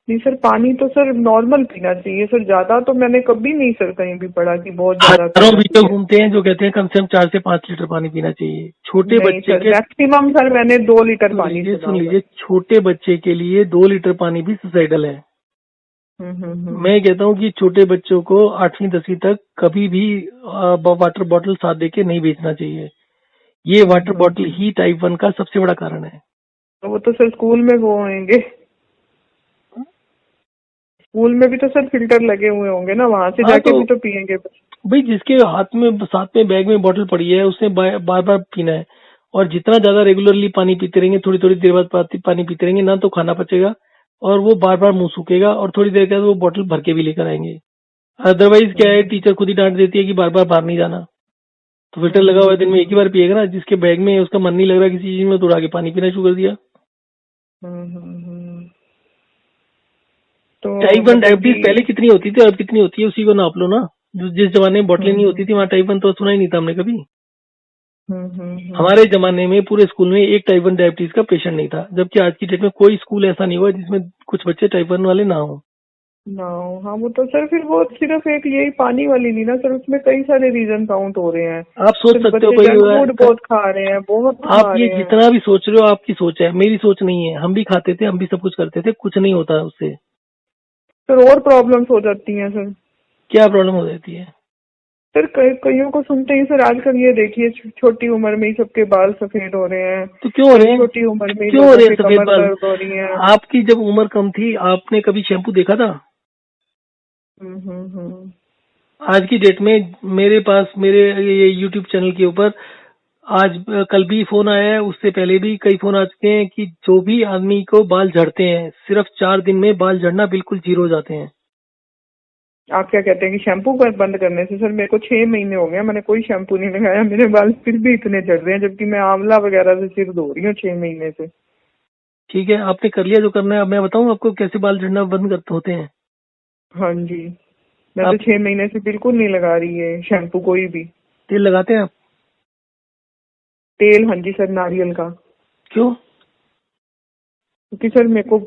नहीं सर, पानी तो सर नॉर्मल पीना चाहिए सर, ज्यादा तो मैंने कभी नहीं सर कहीं भी पढ़ा कि बहुत ज्यादा हजारों पीना वीडियो चाहिए। घूमते हैं जो कहते हैं कम से कम 4 से 5 लीटर पानी पीना चाहिए छोटे नहीं बच्चे सर, के। मैक्सिमम सर मैंने 2 लीटर पानी सुना सुन हुआ है। लीजिए, छोटे बच्चे के लिए 2 लीटर पानी भी सुसाइडल है। हम्म। मैं कहता हूँ कि छोटे बच्चों को 8वीं 10वीं तक कभी भी वाटर बॉटल साथ देके नहीं भेजना चाहिए। ये वाटर बॉटल हम्म। ही टाइप 1 का सबसे बड़ा कारण है। तो वो तो सर स्कूल में वो होंगे, स्कूल में भी तो सर फिल्टर लगे हुए होंगे ना, वहां से हाँ जाके तो भी तो पियेंगे बच्चे। भाई जिसके हाथ में साथ में बैग में बॉटल पड़ी है उसने बार बार पीना है। और जितना ज्यादा रेगुलरली पानी पीते रहेंगे, थोड़ी थोड़ी देर बाद पानी पीते रहेंगे ना, तो खाना पचेगा और वो बार बार मुंह सूखेगा, और थोड़ी देर के बाद वो बॉटल भर के भी लेकर आएंगे। अदरवाइज क्या है, हम्म टीचर खुद ही डांट देती है कि बार बार बाहर नहीं जाना। तो फिल्टर लगा हुआ है, दिन में एक ही हम्म बार पिएगा ना। जिसके बैग में उसका मन नहीं लग रहा किसी चीज में, तो उड़ा के पानी पीना शुरू कर दिया। हम्म। तो टाइप 1 मतलब डायबिटीज कि पहले कितनी होती थी और कितनी होती है उसी को नाप लो ना। जिस जमाने में बोतलें नहीं होती थी वहाँ टाइप 1 तो सुना ही नहीं था हमने कभी। हमारे हम्म। जमाने में पूरे स्कूल में एक टाइप 1 डायबिटीज का पेशेंट नहीं था, जबकि आज की डेट में कोई स्कूल ऐसा नहीं हुआ जिसमें कुछ बच्चे टाइप 1 वाले ना हो। ना, हाँ वो तो सर फिर वो सिर्फ एक यही पानी वाली नहीं ना सर, उसमें कई सारे रीजन काउंट हो रहे हैं। आप सोच सिर्फ सकते हो बच्चे कोई जंक फूड बहुत खा रहे हैं, बहुत आप खा ये रहे हैं। जितना भी सोच रहे हो आपकी सोच है, मेरी सोच नहीं है। हम भी खाते थे, हम भी सब कुछ करते थे, कुछ नहीं होता उससे। सर और प्रॉब्लम्स हो जाती हैं सर। क्या प्रॉब्लम हो जाती है? सर कईयों को सुनते ही सर आजकल ये देखिए छोटी उम्र में ही सबके बाल सफेद हो रहे हैं। तो क्यों हो फिर रहे हैं? छोटी उम्र में ही क्यों हो लोगों रहे हैं के सफेद कमर बाल? दर्द हो रही है। आपकी जब उम्र कम थी आपने कभी शैम्पू देखा था? हम्म। आज की डेट में मेरे पास मेरे ये यूट्यूब चैनल के ऊपर आज कल भी फोन आया है, उससे पहले भी कई फोन आ चुके हैं कि जो भी आदमी को बाल झड़ते हैं सिर्फ 4 दिन में बाल झड़ना बिल्कुल जीरो हो जाते हैं। आप क्या कहते हैं कि शैम्पू बंद करने से? सर मेरे को 6 महीने हो गए, मैंने कोई शैम्पू नहीं लगाया, मेरे बाल फिर भी इतने झड़ रहे हैं, जबकि मैं आंवला वगैरह से सिर धो रही हूँ 6 महीने से। ठीक है, आपने कर लिया जो करना है। अब मैं बताऊं आपको कैसे बाल झड़ना बंद करते होते हैं? हाँ जी, मैं तो आप 6 महीने से बिल्कुल नहीं लगा रही है शैम्पू कोई भी। तेल लगाते हैं आप? तेल, हाँ जी सर, नारियल का। क्यों? क्योंकि सर मेरे को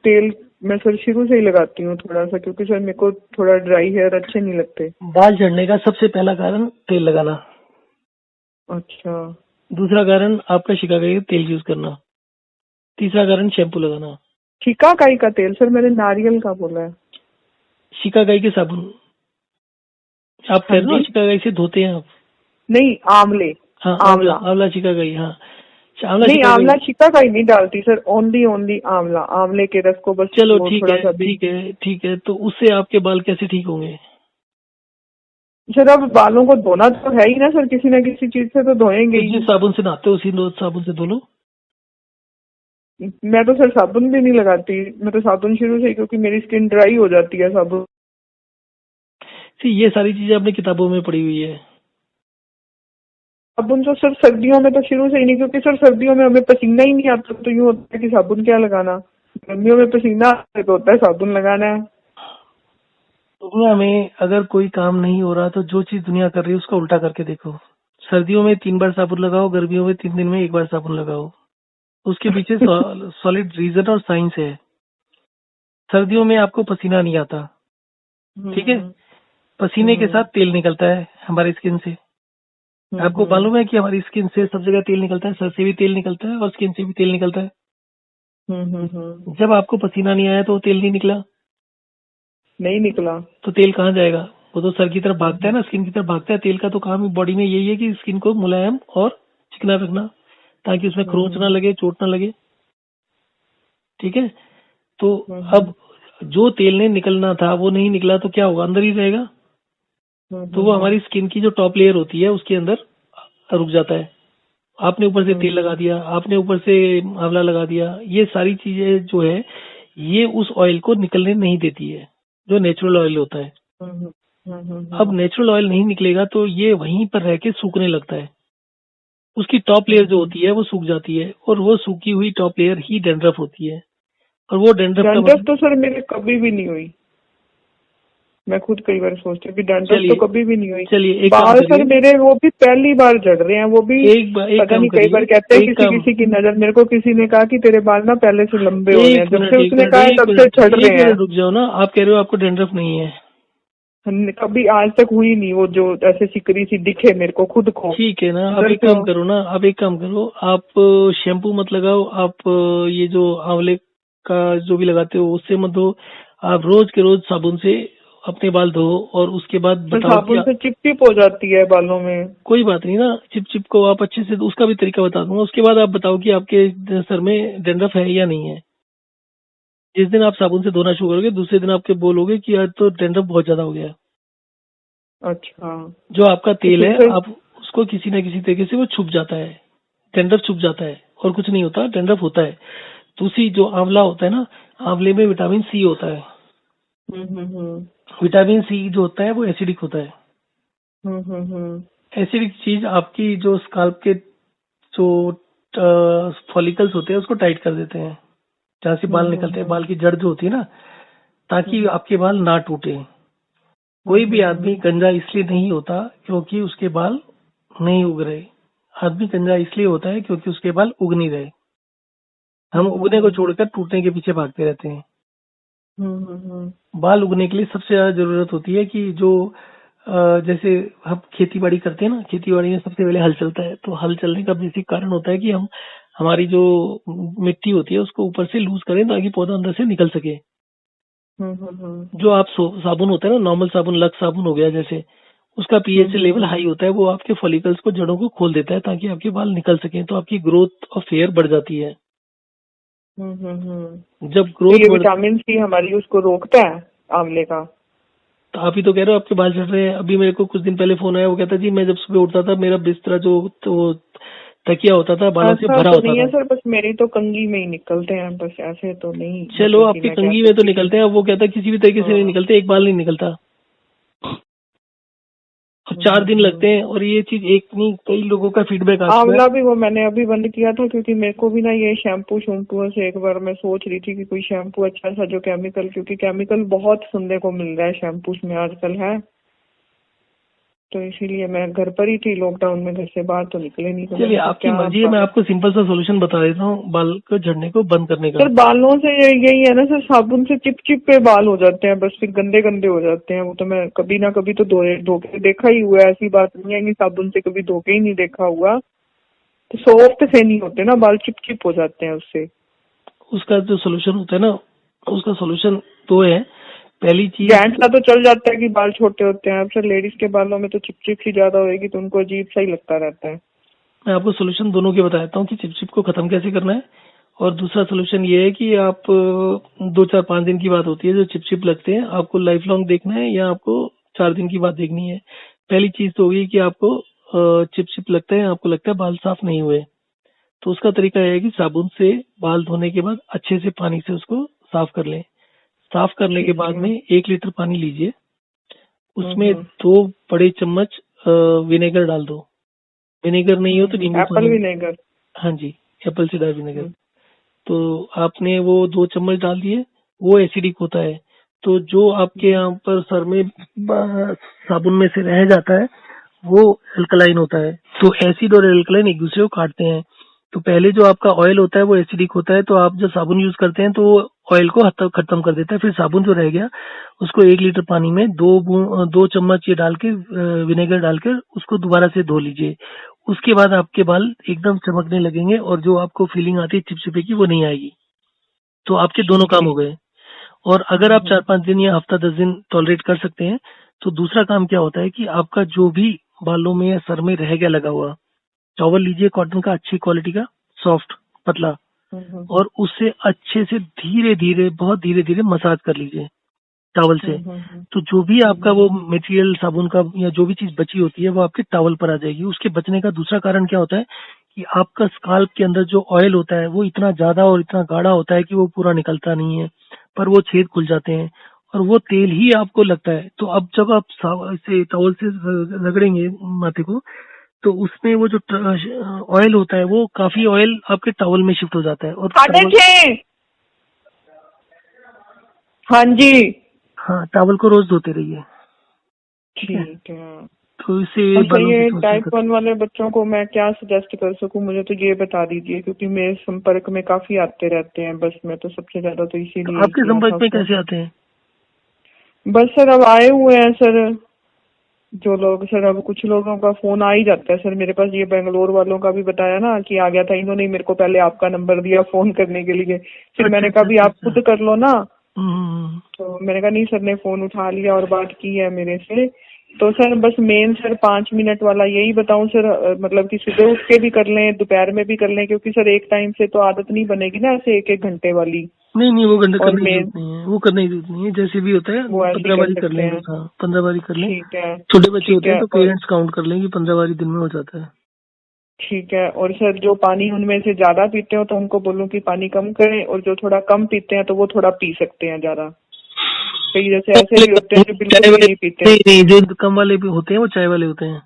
तेल मैं सर शुरू से ही लगाती हूँ थोड़ा सा, क्योंकि सर मेरे को थोड़ा ड्राई हेयर अच्छे नहीं लगते। बाल झड़ने का सबसे पहला कारण तेल लगाना। अच्छा। दूसरा कारण आपका शिकाकाई का तेल यूज करना। तीसरा कारण शैम्पू लगाना। शिकाकाई का तेल? सर मैंने नारियल का बोला है। शिकाकाई के साबुन आप कह हाँ रहे हो ना, जी, शिकाकाई से धोते हैं आप? नहीं आंवले। हाँ आंवला, आंवला आंवला शिकाकाई। हाँ आंवला नहीं, शिकाकाई। आंवला शिकाकाई नहीं डालती सर, ओनली आंवला, आंवले के रस को बस चलो वो ठीक थोड़ा है सा भी। ठीक है ठीक है, तो उससे आपके बाल कैसे ठीक होंगे? सर अब बालों को धोना तो है ही ना सर, किसी न किसी चीज से तो धोएंगे तो ही। जिस साबुन से नहाते हो उसी साबुन से धो लो। मैं तो सर साबुन भी नहीं लगाती, मैं तो साबुन शुरू से ही, क्योंकि मेरी स्किन ड्राई हो जाती है साबुन। ये सारी चीजें आपने किताबों में पढ़ी हुई है। साबुन तो सर सर्दियों में तो शुरू से ही नहीं, क्योंकि सर सर्दियों में हमें पसीना ही नहीं आता, तो यूँ होता है कि साबुन क्या लगाना। गर्मियों में पसीना आता है तो होता है साबुन लगाना है। दुनिया में अगर कोई काम नहीं हो रहा तो जो चीज दुनिया कर रही है उसका उल्टा करके देखो। सर्दियों में 3 बार साबुन लगाओ, गर्मियों में 3 दिन में 1 बार साबुन लगाओ। उसके पीछे सॉलिड रीजन और साइंस है। सर्दियों में आपको पसीना नहीं आता, ठीक है। पसीने के साथ तेल निकलता है हमारी स्किन से। आपको मालूम है कि हमारी स्किन से सब जगह तेल निकलता है, सर से भी तेल निकलता है और स्किन से भी तेल निकलता है। जब आपको पसीना नहीं आया तो वो तेल नहीं निकला, नहीं निकला। तो तेल कहाँ जाएगा? वो तो सर की तरफ भागता है ना, स्किन की तरफ भागता है। तेल का तो काम बॉडी में यही है कि स्किन को मुलायम और चिकना रखना, ताकि उसमें खरोंच ना लगे, चोट ना लगे, ठीक है। तो अब जो तेल ने निकलना था वो नहीं निकला तो क्या होगा? अंदर ही रहेगा। तो वो हमारी स्किन की जो टॉप लेयर होती है उसके अंदर रुक जाता है। आपने ऊपर से तेल लगा दिया, आपने ऊपर से आंवला लगा दिया, ये सारी चीजें जो है ये उस ऑयल को निकलने नहीं देती है, जो नेचुरल ऑयल होता है। अब नेचुरल ऑयल नहीं निकलेगा तो ये वहीं पर रह के सूखने लगता है। उसकी टॉप लेयर जो होती है वो सूख जाती है, और वो सूखी हुई टॉप लेयर ही डैंड्रफ होती है। और वो डैंड्रफ तो सर मेरे कभी भी नहीं हुई। मैं खुद कई बार सोचती हूँ कि डैंड्रफ तो कभी भी नहीं हुई। चलिए एक बाल सर मेरे वो भी पहली बार झड़ रहे हैं, वो भी पता नहीं, कई बार कहते हैं किसी किसी की नजर। मेरे को किसी ने कहा कि तेरे बाल ना पहले से लंबे हो रहे हैं, जब से उसने कहा तब से झड़ रहे हैं। रुक जाओ ना, आप कह रहे हो आपको डैंड्रफ नहीं है। कभी आज तक हुई नहीं वो, जो ऐसे सिकरी सी दिखे मेरे को खुद को। ठीक है ना, आप एक काम करो ना, आप एक काम करो, आप शैम्पू मत लगाओ, आप ये जो आंवले का जो भी लगाते हो उससे मत धो। आप रोज के रोज साबुन से अपने बाल धो, और उसके बाद बताओ साबुन से चिप चिप हो जाती है बालों में। कोई बात नहीं ना, चिप चिप को आप अच्छे से, उसका भी तरीका बता दूंगा। उसके बाद आप बताओ कि आपके सर में डैंड्रफ है या नहीं है। जिस दिन आप साबुन से धोना शुरू करोगे दूसरे दिन आपके बोलोगे कि आज तो डैंड्रफ बहुत ज्यादा हो गया। अच्छा। जो आपका तेल है आप उसको किसी न किसी तरीके से वो छुप जाता है, डैंड्रफ छुप जाता है, और कुछ नहीं होता, डैंड्रफ होता है। दूसरी जो आंवला होता है ना, आंवले में विटामिन सी होता है। विटामिन सी जो होता है वो एसिडिक होता है। एसिडिक चीज आपकी जो स्काल्प के जो फॉलिकल्स होते हैं उसको टाइट कर देते हैं, जहाँ से बाल निकलते हैं, बाल की जड़ जो होती है ना, ताकि आपके बाल ना टूटे। कोई भी आदमी गंजा इसलिए नहीं होता क्योंकि उसके बाल नहीं उग रहे। आदमी गंजा इसलिए होता है क्योंकि उसके बाल उग नहीं रहे। हम उगने को छोड़कर टूटने के पीछे भागते रहते हैं। बाल उगने के लिए सबसे ज्यादा जरूरत होती है कि जो जैसे हम खेती बाड़ी करते हैं ना, खेती बाड़ी में सबसे पहले हल चलता है। तो हल चलने का बेसिक कारण होता है कि हम हमारी जो मिट्टी होती है उसको ऊपर से लूज करें ताकि पौधा अंदर से निकल सके। जो आप साबुन होता है ना, नॉर्मल साबुन, लक्स साबुन हो गया जैसे, उसका पीएच लेवल हाई होता है, वो आपके फॉलिकल्स को, जड़ों को खोल देता है ताकि आपके बाल निकल सके, तो आपकी ग्रोथ ऑफ हेयर बढ़ जाती है। जब ग्रोथ ये विटामिन सी हमारी उसको रोकता है आंवले का। तो आप ही तो कह रहे हो आपके बाल झड़ रहे हैं। अभी मेरे को कुछ दिन पहले फोन आया, वो कहता जी मैं जब सुबह उठता था मेरा बिस्तरा जो तो तकिया होता था बालों से भरा होता नहीं है था। सर, बस मेरी तो कंघी में ही निकलते हैं, बस ऐसे तो नहीं। चलो आपकी कंघी में तो निकलते हैं, वो कहता किसी भी तरीके से नहीं निकलते, एक बाल नहीं निकलता। अब 4 दिन लगते हैं, और ये चीज एक नहीं कई लोगों का फीडबैक आता है। आंवला भी वो मैंने अभी बंद किया था, क्योंकि मेरे को भी ना ये शैम्पू से एक बार मैं सोच रही थी कि कोई शैम्पू अच्छा सा जो केमिकल, क्योंकि केमिकल बहुत सुनने को मिल रहा है शैम्पूस में आजकल है, तो इसीलिए मैं घर पर ही थी लॉकडाउन में, घर से बाहर तो निकले नहीं। चलिए आपकी मर्जी है, मैं आपको सिंपल सा सोल्यूशन बता देता हूँ बाल को झड़ने को बंद करने का। सर बालों से यही है ना सर, साबुन से चिप चिप पे बाल हो जाते हैं, बस फिर गंदे गंदे हो जाते हैं। वो तो मैं कभी ना कभी तो धो के देखा ही हुआ है, ऐसी बात नहीं है कि साबुन से कभी धो के ही नहीं देखा हुआ। तो सॉफ्ट से नहीं होते ना बाल, चिप चिप हो जाते हैं उससे। उसका जो सोल्यूशन होता है ना, उसका सोल्यूशन तो है, पहली चीज जेंट्स का तो चल जाता है कि बाल छोटे होते हैं, अब सर लेडीज के बालों में तो चिपचिप सी ज्यादा होगी तो उनको अजीब सा ही लगता रहता है। मैं आपको सोल्यूशन दोनों के बताता हूँ कि चिपचिप को खत्म कैसे करना है। और दूसरा सोल्यूशन ये है कि आप 2-4-5 दिन की बात होती है जो चिपचिप लगते हैं, आपको लाइफ लॉन्ग देखना है या आपको 4 दिन की बात देखनी है। पहली चीज तो होगी कि आपको चिप चिप लगता है, आपको लगता है बाल साफ नहीं हुए, तो उसका तरीका यह है कि साबुन से बाल धोने के बाद अच्छे से पानी से उसको साफ कर लें। साफ करने के ठीक बाद है। में 1 लीटर पानी लीजिए, उसमें हम्म। 2 बड़े चम्मच विनेगर डाल दो। विनेगर नहीं हो तो नींबू एप्पल पानी। विनेगर। हाँ जी, एप्पल साइडर विनेगर। हम्म। तो आपने वो 2 चम्मच डाल दिए, वो एसिडिक होता है। तो जो आपके यहाँ पर सर में साबुन में से रह जाता है वो अल्कलाइन होता है। तो एसिड और अल्कलाइन एक दूसरे को काटते हैं। तो पहले जो आपका ऑयल होता है वो एसिडिक होता है, तो आप जब साबुन यूज करते हैं तो वो ऑयल को खत्म कर देता है। फिर साबुन जो रह गया उसको 1 लीटर पानी में 2 चम्मच ये डाल के विनेगर डालकर उसको दोबारा से धो लीजिए। उसके बाद आपके बाल एकदम चमकने लगेंगे और जो आपको फीलिंग आती है चिपचिपे की वो नहीं आएगी। तो आपके दोनों काम हो ठीक। गए। और अगर आप 4-5 दिन या हफ्ता 10 दिन टॉलरेट कर सकते हैं तो दूसरा काम क्या होता है कि आपका जो भी बालों में या सर में रह गया लगा हुआ, टॉवल लीजिए कॉटन का अच्छी क्वालिटी का, सॉफ्ट पतला, हम्म। और उससे अच्छे से धीरे धीरे बहुत धीरे धीरे मसाज कर लीजिए टॉवल से। तो जो भी आपका वो मटेरियल साबुन का या जो भी चीज बची होती है वो आपके टॉवल पर आ जाएगी। उसके बचने का दूसरा कारण क्या होता है कि आपका स्काल्प के अंदर जो ऑयल होता है वो इतना ज्यादा और इतना गाढ़ा होता है कि वो पूरा निकलता नहीं है, पर वो छेद खुल जाते हैं और वो तेल ही आपको लगता है। तो अब जब आप इसे टॉवल से रगड़ेंगे माथे को तो उसमें वो जो ऑयल होता है वो काफी ऑयल आपके टॉवल में शिफ्ट हो जाता है। और साढ़े टॉवल, 6। हाँ जी। हाँ टॉवल को रोज धोते रहिए। ठीक है, ठीक है। तो इससे अच्छा, बालों की ये समस्या टाइप खत्म। 1 वाले बच्चों को मैं क्या सजेस्ट कर सकूं, मुझे तो ये बता दीजिए, क्योंकि मेरे संपर्क में काफी आते रहते हैं। बस मैं तो सबसे ज्यादा तो तो इसीलिए आपके किया था संपर्क में फोन। कैसे आते हैं? बस सर अब आए हुए हैं सर, जो लोग सर, अब कुछ लोगों का फोन आ ही जाता है सर मेरे पास। ये बेंगलोर वालों का भी बताया ना कि आ गया था, इन्होंने मेरे को पहले आपका नंबर दिया फोन करने के लिए। फिर अच्छा मैंने अच्छा कहा भी अच्छा आप अच्छा। खुद कर लो ना। हम्म। तो मैंने कहा नहीं, सर ने फोन उठा लिया और बात की है मेरे से। तो सर बस मेन सर 5 मिनट वाला यही बताऊं सर, मतलब कि सुबह उठ के भी कर लें, दोपहर में भी कर लें, क्योंकि सर एक टाइम से तो आदत नहीं बनेगी ना ऐसे 1-1 घंटे वाली। नहीं नहीं, वो गंदा और करने की जरूरत मेन नहीं है, वो करने की जरूरत नहीं है, जैसे भी होता है वो ऐसे ही 15 बारी कर कर सकते लें हैं। बस। हाँ 15 बारी कर लें। ठीक है। छोटे बच्चे ठीक होते हैं है। तो और पेरेंट्स काउंट कर लें कि 15 बारी दिन में हो जाता है। ठीक है। और सर जो पानी उनमें से ज्यादा पीते हो तो उनको बोलूं कि पानी कम करें, और जो थोड़ा कम पीते हैं तो वो थोड़ा पी सकते हैं ज्यादा। कई जैसे ऐसे भी होते हैं जो बिल्कुल चाय भी वाले, नहीं पीते। नहीं नहीं, जो कम वाले भी होते हैं वो चाय वाले होते हैं।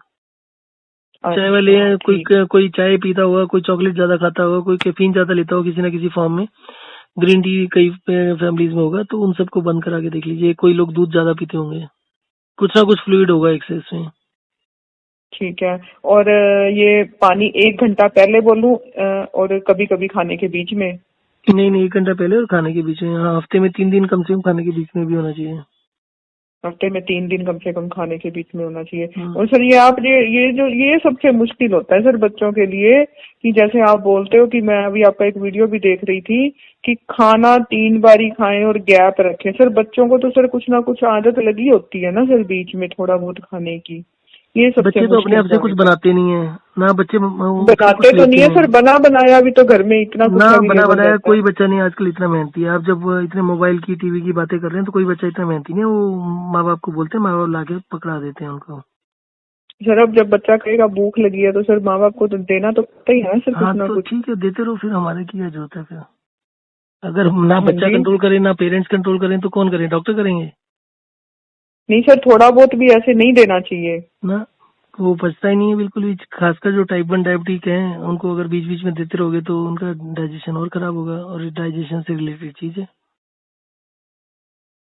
चाय वाले अच्छा हैं, कोई ठीक। कोई चाय पीता होगा, कोई चॉकलेट ज्यादा खाता होगा, कोई कैफीन ज्यादा लेता होगा किसी ना किसी फॉर्म में, ग्रीन टी कई फैमिलीज में होगा, तो उन सबको बंद करा के देख लीजिए। कोई लोग दूध ज्यादा पीते होंगे, कुछ ना कुछ फ्लूइड होगा एक्सेस में। ठीक है। और ये पानी 1 घंटा पहले बोलूं, और कभी कभी खाने के बीच में? नहीं नहीं, 1 घंटा पहले और खाने के बीच में। हाँ, हफ्ते में 3 दिन कम से कम खाने के बीच में भी होना चाहिए। हफ्ते में 3 दिन कम से कम खाने के बीच में होना चाहिए। हम्म। और सर ये आप ये जो ये सबसे मुश्किल होता है सर बच्चों के लिए, कि जैसे आप बोलते हो कि मैं अभी आपका एक वीडियो भी देख रही थी कि खाना 3 बारी खाएं और गैप रखें। सर बच्चों को तो सर कुछ ना कुछ आदत लगी होती है ना सर बीच में थोड़ा बहुत खाने की। ये सबसे बच्चे तो अपने मुश्किल आप से कुछ पॉइंट है। बनाते नहीं है ना, बच्चे उठ के बनाते कुछ तो लेते नहीं है नहीं सर, है। बना बनाया भी तो घर में इतना ना कुछ बना अवेलेबल बनाया रहता है। कोई बच्चा नहीं आजकल इतना मेहनती है। आप जब इतने मोबाइल की टीवी की बातें कर रहे हैं तो कोई बच्चा इतना मेहनती नहीं है। वो माँ बाप को बोलते हैं, माँ बाप लाके पकड़ा देते हैं उनको। सर अब जब बच्चा कहेगा भूख लगी है तो सर माँ बाप को तो देना तो पड़ता ही है ना सर, कुछ हाँ ना तो कुछ। ठीक है, देते रहो, फिर हमारे की क्या जरूरत है फिर। अगर ना हाँ बच्चा जी। कंट्रोल करे ना पेरेंट्स कंट्रोल करें तो कौन करे? डॉक्टर करेंगे नहीं सर, थोड़ा बहुत भी ऐसे नहीं देना चाहिए। ना। वो पचता ही नहीं है बिल्कुल भी। खासकर जो टाइप 1 डायबिटिक हैं उनको अगर बीच बीच में देते रहोगे तो उनका डाइजेशन और खराब होगा, और डाइजेशन से रिलेटेड चीज है।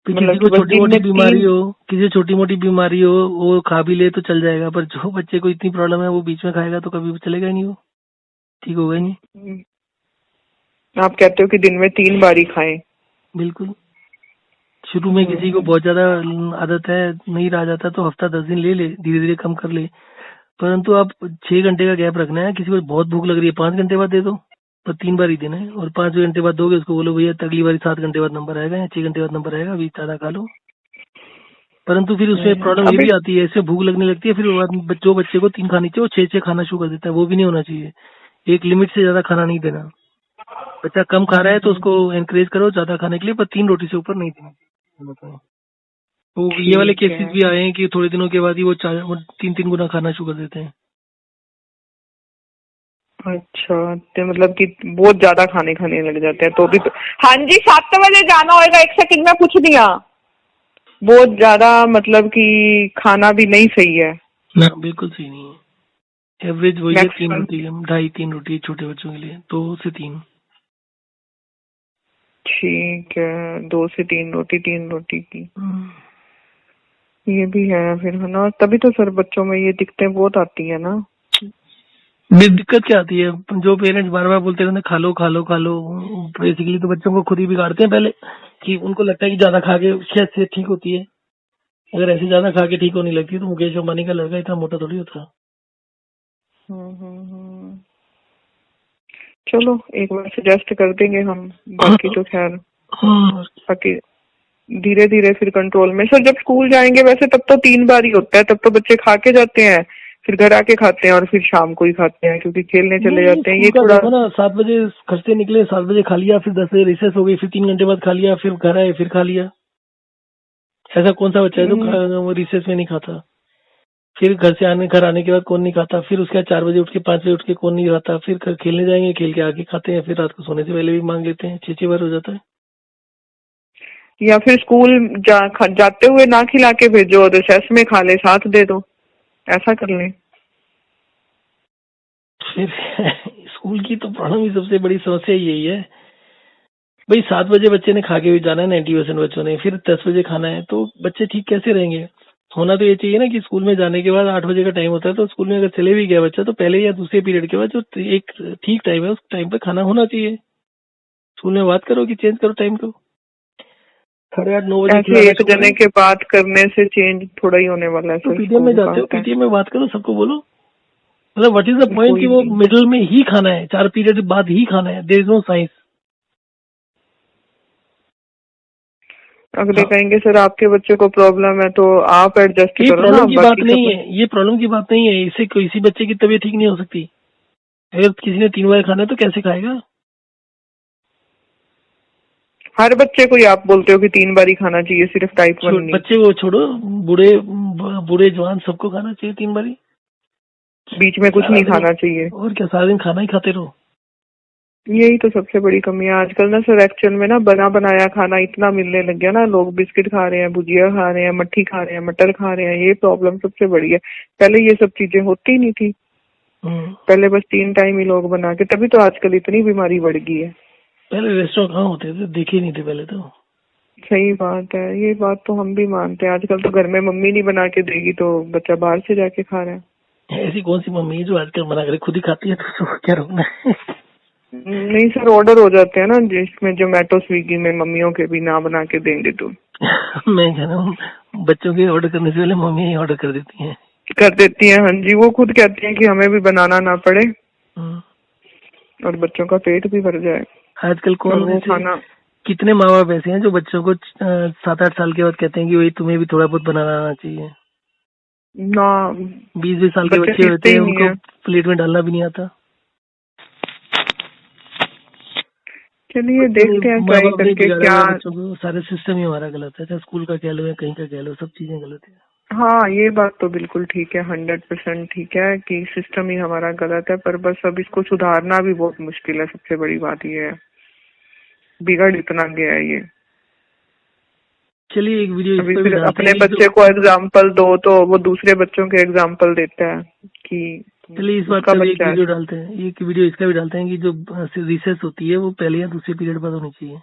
फिर किसी मतलब कि को बस छोटी दिन मोटी में बीमारी 3। हो, किसी छोटी मोटी बीमारी हो, वो खा भी ले तो चल जाएगा, पर जो बच्चे को इतनी प्रॉब्लम है वो बीच में खाएगा तो कभी चलेगा ही नहीं, वो ठीक होगा ही नहीं। आप कहते हो कि दिन में 3 बारी खाएं? बिल्कुल। शुरू में किसी को बहुत ज्यादा आदत है, नहीं रहा जाता तो हफ्ता 10 दिन ले ले, धीरे धीरे कम कर ले। परंतु आप 6 घंटे का गैप रखना है। किसी को बहुत भूख लग रही है 5 घंटे बाद दे दो, पर 3 बार ही देना है। और 5 घंटे बाद दोगे उसको बोलो भैया अगली बारी 7 घंटे बाद नंबर आएगा या 6 घंटे बाद नंबर आएगा, अभी ज्यादा खा लो। परंतु फिर उसमें प्रॉब्लम ये अभी भी आती है, ऐसे भूख लगने लगती है, फिर वो जो बच्चे को 3 खानी चाहिए वो 6-6 खाना शुरू कर देता है। वो भी नहीं होना चाहिए। एक लिमिट से ज्यादा खाना नहीं देना। बच्चा कम खा रहा है तो उसको एनकरेज करो ज्यादा खाने के लिए, पर 3 रोटी से ऊपर नहीं देना चाहिए। तो ये वाले ठीक केसेस है। भी आए हैं कि थोड़े दिनों के बाद ही वो 3-3 गुना खाना शुरू कर देते हैं। अच्छा, तो मतलब कि बहुत ज्यादा खाने लग जाते हैं तो भी तो। हाँ जी, 7 बजे जाना होगा, 1 सेकंड में पूछ दिया। बहुत ज्यादा मतलब कि खाना भी नहीं सही है। ना बिल्कुल सही नहीं है। एवरेज वही है 3 मैक्सिमम। रोटी, 2.5-3 रोटी छोटे बच्चों के लिए, 2 से 3। ठीक है, 2 से 3 रोटी, 3 रोटी की। ये भी है फिर, है ना, तभी तो सर बच्चों में ये दिक्कतें बहुत आती है ना। दिक्कत क्या आती है, जो पेरेंट्स बार बार बोलते रहते हैं खा लो खा लो खा लो, बेसिकली तो बच्चों को खुद ही बिगाड़ते हैं पहले, कि उनको लगता है कि ज्यादा खा के शायद से ठीक होती है। अगर ऐसे ज्यादा खा के ठीक होने लगती है तो मुकेश अंबानी का लड़का इतना मोटा थोड़ी होता। हम्म। चलो एक बार सजेस्ट कर देंगे हम, बाकी तो खैर बाकी धीरे धीरे फिर कंट्रोल में। सर जब स्कूल जाएंगे वैसे तब तो 3 बार ही होता है, तब तो बच्चे खा के जाते हैं, फिर घर आके खाते हैं और फिर शाम को ही खाते हैं क्योंकि खेलने चले नहीं, जाते हैं। स्कूल ये का थोड़ा देखो ना, 7 बजे घर से निकले, 7 बजे खा लिया, फिर 10 बजे रिसेस हो गई, फिर 3 घंटे बाद खा लिया, फिर घर आए फिर खा लिया। ऐसा कौन सा बच्चा है जो वो रिसेस में नहीं खाता? फिर घर आने के बाद कौन नहीं खाता? फिर उसके बाद 4 बजे उठ के, 5 बजे उठ के कौन नहीं खाता? फिर खेलने जाएंगे, खेल के आके खाते हैं, फिर रात को सोने से पहले भी मांग लेते हैं, 6-6 बार हो जाता है। या फिर स्कूल जाते हुए ना खिला के भेजो, रिसेस में खा ले, साथ दे दो, ऐसा कर ले। फिर स्कूल की तो प्रॉब्लम ही, सबसे बड़ी समस्या यही है भाई। 7 बजे बच्चे ने खा के भी जाना है 90% बच्चों ने, फिर 10 बजे खाना है, तो बच्चे ठीक कैसे रहेंगे? होना तो ये चाहिए ना कि स्कूल में जाने के बाद 8 बजे का टाइम होता है, तो स्कूल में अगर चले भी गया बच्चा तो पहले या दूसरे पीरियड के बाद जो एक ठीक टाइम है उस टाइम पे खाना होना चाहिए। स्कूल में बात करो कि चेंज करो टाइम को, 8:30-9 बजे ऐसे खिलाना एक शुरू जने करो। के बात करने से चेंज थोड़ा ही होने वाला है तो सर, पीटीएम में स्कूल का जाते हो, आता है। पीटीएम में बात करो, सबको बोलो, मतलब व्हाट इज द पॉइंट कि कोई वो नहीं, मिडिल में ही खाना है, 4 पीरियड बाद ही खाना है, देयर इज नो साइंस। अगले कहेंगे सर आपके बच्चे को प्रॉब्लम है तो आप एडजस्ट ये करो ना, प्रॉब्लम की बात बाकी नहीं सब। है, ये प्रॉब्लम की बात नहीं है, इससे किसी बच्चे की तबीयत ठीक नहीं हो सकती। अगर किसी ने 3 बार खाना है तो कैसे खाएगा? हर बच्चे को ही आप बोलते हो कि 3 बार ही खाना चाहिए, सिर्फ टाइप 1 नहीं। बच्चे को छोड़ो, बूढ़े बूढ़े जवान सबको खाना चाहिए 3 बार ही। बीच में कुछ सारा नहीं दिन, खाना चाहिए। और क्या, सारा दिन खाना ही खाते रहो। यही तो सबसे बड़ी कमी है आजकल ना सर, एक्चुअल में ना बना बनाया खाना इतना मिलने लग गया ना, लोग बिस्किट खा रहे हैं, भुजिया खा रहे हैं, मट्ठी खा रहे हैं, मटर खा रहे हैं, ये प्रॉब्लम सबसे बड़ी है। पहले ये सब चीजें होती नहीं थी, पहले बस 3 टाइम ही लोग बना के, तभी तो आजकल इतनी बीमारी बढ़ गई है। पहले रेस्टोरेंट कहाँ होते थे, देखे ही नहीं थे पहले तो। सही बात है, ये बात तो हम भी मानते हैं। आजकल तो घर में मम्मी नहीं बना के देगी तो बच्चा बाहर से जाके खा रहा है। ऐसी कौन सी मम्मी है जो आजकल मना करे, खुद ही खाती है, तो उसको क्या रोकना है? नहीं सर, ऑर्डर हो जाते हैं ना, जिसमें जोमेटो स्विगी में मम्मियों के भी ना बना के देंगे तो मैं कह रहा हूँ, बच्चों के ऑर्डर करने से पहले मम्मी ही ऑर्डर कर देती हैं। कर देती हैं। हाँ जी, वो खुद कहती हैं कि हमें भी बनाना ना पड़े और बच्चों का पेट भी भर जाए। आजकल और कौन वो ऐसे, खाना कितने माँ बाप ऐसे हैं जो बच्चों को 7-8 साल के बाद कहते हैं कि वही तुम्हें भी थोड़ा बहुत बनाना आना चाहिए। ना, 20-20 साल के बच्चे बच्चे सीखते होते हैं, ही नहीं उनको है। प्लेट में डालना भी नहीं आता। चलिए नहीं, देखते हैं माँ ट्राई बाप नहीं करके बिगाड़ा क्या। हुआ है बच्चों को, सारे सिस्टम ही हमारा गलत है, चाहे स्कूल का कह लो या कहीं का कह लो, सब चीजें गलत है। हाँ, ये बात तो बिल्कुल ठीक है, 100% ठीक है कि सिस्टम ही हमारा गलत है, पर बस अब इसको सुधारना भी बहुत मुश्किल है। सबसे बड़ी बात ये है, बिगड़ इतना गया है ये। चलिए एक वीडियो इस अभी पर भी फिर डालते अपने हैं, ये जो, बच्चे को एग्जाम्पल दो तो वो दूसरे बच्चों के एग्जाम्पल देता है कि चलिए इस बात उसका का भी एक बच्चा है। वीडियो डालते हैं, एक वीडियो इसका भी डालते हैं कि जो रिसेस होती है वो पहले या दूसरे पीरियड बाद होनी चाहिए।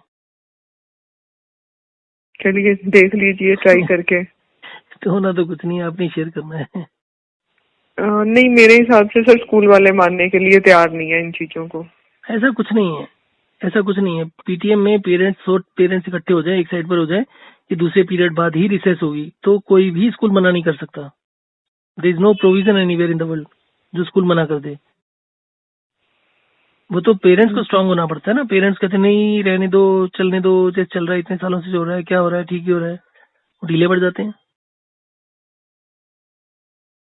चलिए देख लीजिए ट्राई करके। तो होना तो कुछ नहीं है, आपने शेयर करना है। नहीं, मेरे हिसाब से सर स्कूल वाले मानने के लिए तैयार नहीं है इन चीजों को। ऐसा कुछ नहीं है, ऐसा कुछ नहीं है। पीटीएम में पेरेंट्स इकट्ठे हो जाए, एक साइड पर हो जाए कि दूसरे पीरियड बाद ही रिसेस होगी, तो कोई भी स्कूल मना नहीं कर सकता। There is no provision anywhere in the world जो स्कूल मना कर दे। वो तो पेरेंट्स को स्ट्रांग होना पड़ता है ना, पेरेंट्स कहते नहीं रहने दो, चलने दो, जैसे चल रहा है, इतने सालों से जो हो रहा है, क्या हो रहा है, ठीक ही हो रहा है, वो ढीले पड़ जाते हैं।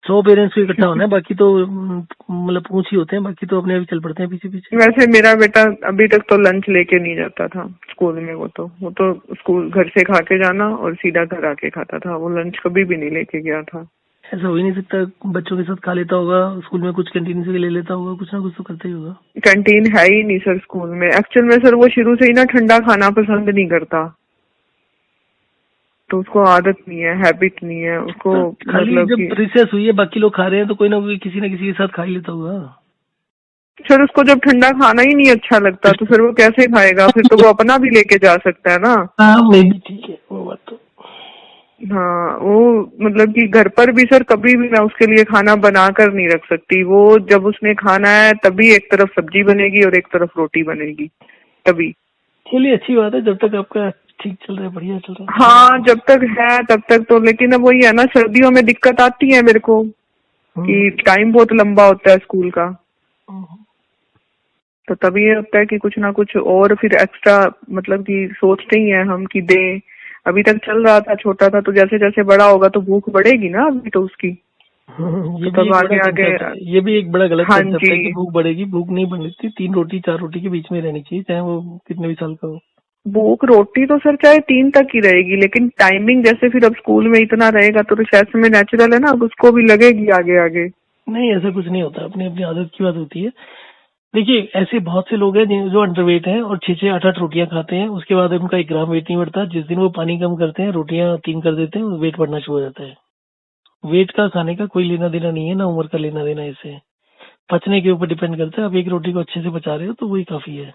100 पेरेंट्स भी इकट्ठा होना है, बाकी तो मतलब पूछ ही होते हैं, बाकी तो अपने आप ही चल पड़ते हैं पीछे पीछे। वैसे मेरा बेटा अभी तक तो लंच लेके नहीं जाता था स्कूल में। वो तो स्कूल घर से खा के जाना और सीधा घर आके खाता था। वो लंच कभी भी नहीं लेके गया था। ऐसा हो ही नहीं सकता, बच्चों के साथ खा लेता होगा, स्कूल में कुछ कैंटीन से भी ले लेता होगा, कुछ ना कुछ तो करता ही होगा। कैंटीन है ही नहीं सर स्कूल में। एक्चुअल में सर वो शुरू से ही ना ठंडा खाना पसंद नहीं करता, तो उसको आदत नहीं है, हैबिट नहीं है उसको। खाली मतलब जब कि रिसेस हुई है, बाकी लोग खा रहे हैं तो कोई ना कोई किसी ना किसी के साथ खा ही लेता होगा। सर उसको जब ठंडा खाना ही नहीं अच्छा लगता तो फिर वो कैसे खाएगा? फिर तो वो अपना भी लेके जा सकता है ना। हाँ मैं भी ठीक है वो बात तो। हाँ वो मतलब कि घर पर भी सर कभी भी मैं उसके लिए खाना बना कर नहीं रख सकती। वो जब उसने खाना है तभी एक तरफ सब्जी बनेगी और एक तरफ रोटी बनेगी, तभी। चलिए अच्छी बात है, जब तक आपका ठीक चल रहा है, बढ़िया चल रहा है। हाँ जब तक है तब तक तो। लेकिन अब वही है ना, सर्दियों में दिक्कत आती है मेरे को कि टाइम बहुत लंबा होता है स्कूल का। तो तभी ये होता है कि कुछ ना कुछ और फिर एक्स्ट्रा मतलब कि सोचते ही हैं हम कि दे। अभी तक चल रहा था, छोटा था, तो जैसे जैसे बड़ा होगा तो भूख बढ़ेगी ना अभी तो उसकी। ये तो भी तब एक बड़ा आगे आगे। कंसेप्ट है, ये भी एक बड़ा गलत हाँ कंसेप्ट जी। है कि भूख बढ़ेगी। भूख नहीं बढ़ती, 3 रोटी 4 रोटी के बीच में रहनी चाहिए, चाहे वो कितने भी साल का हो। भूख रोटी तो सर चाहे 3 तक ही रहेगी, लेकिन टाइमिंग जैसे फिर अब स्कूल में इतना रहेगा तो रिसेस में नेचुरल है ना, अब उसको भी लगेगी आगे आगे। नहीं ऐसा कुछ नहीं होता, अपनी अपनी आदत की बात होती है। देखिए ऐसे बहुत से लोग हैं जो अंडरवेट हैं और 6-6 8-8 रोटियां खाते हैं, उसके बाद उनका 1 ग्राम वेट नहीं बढ़ता। जिस दिन वो पानी कम करते हैं, रोटियां 3 कर देते हैं, वेट बढ़ना शुरू हो जाता है। वेट का खाने का कोई लेना देना नहीं है, ना उम्र का लेना देना है इससे। पचने के ऊपर डिपेंड करता है। आप 1 रोटी को अच्छे से पचा रहे हो तो वही काफी है।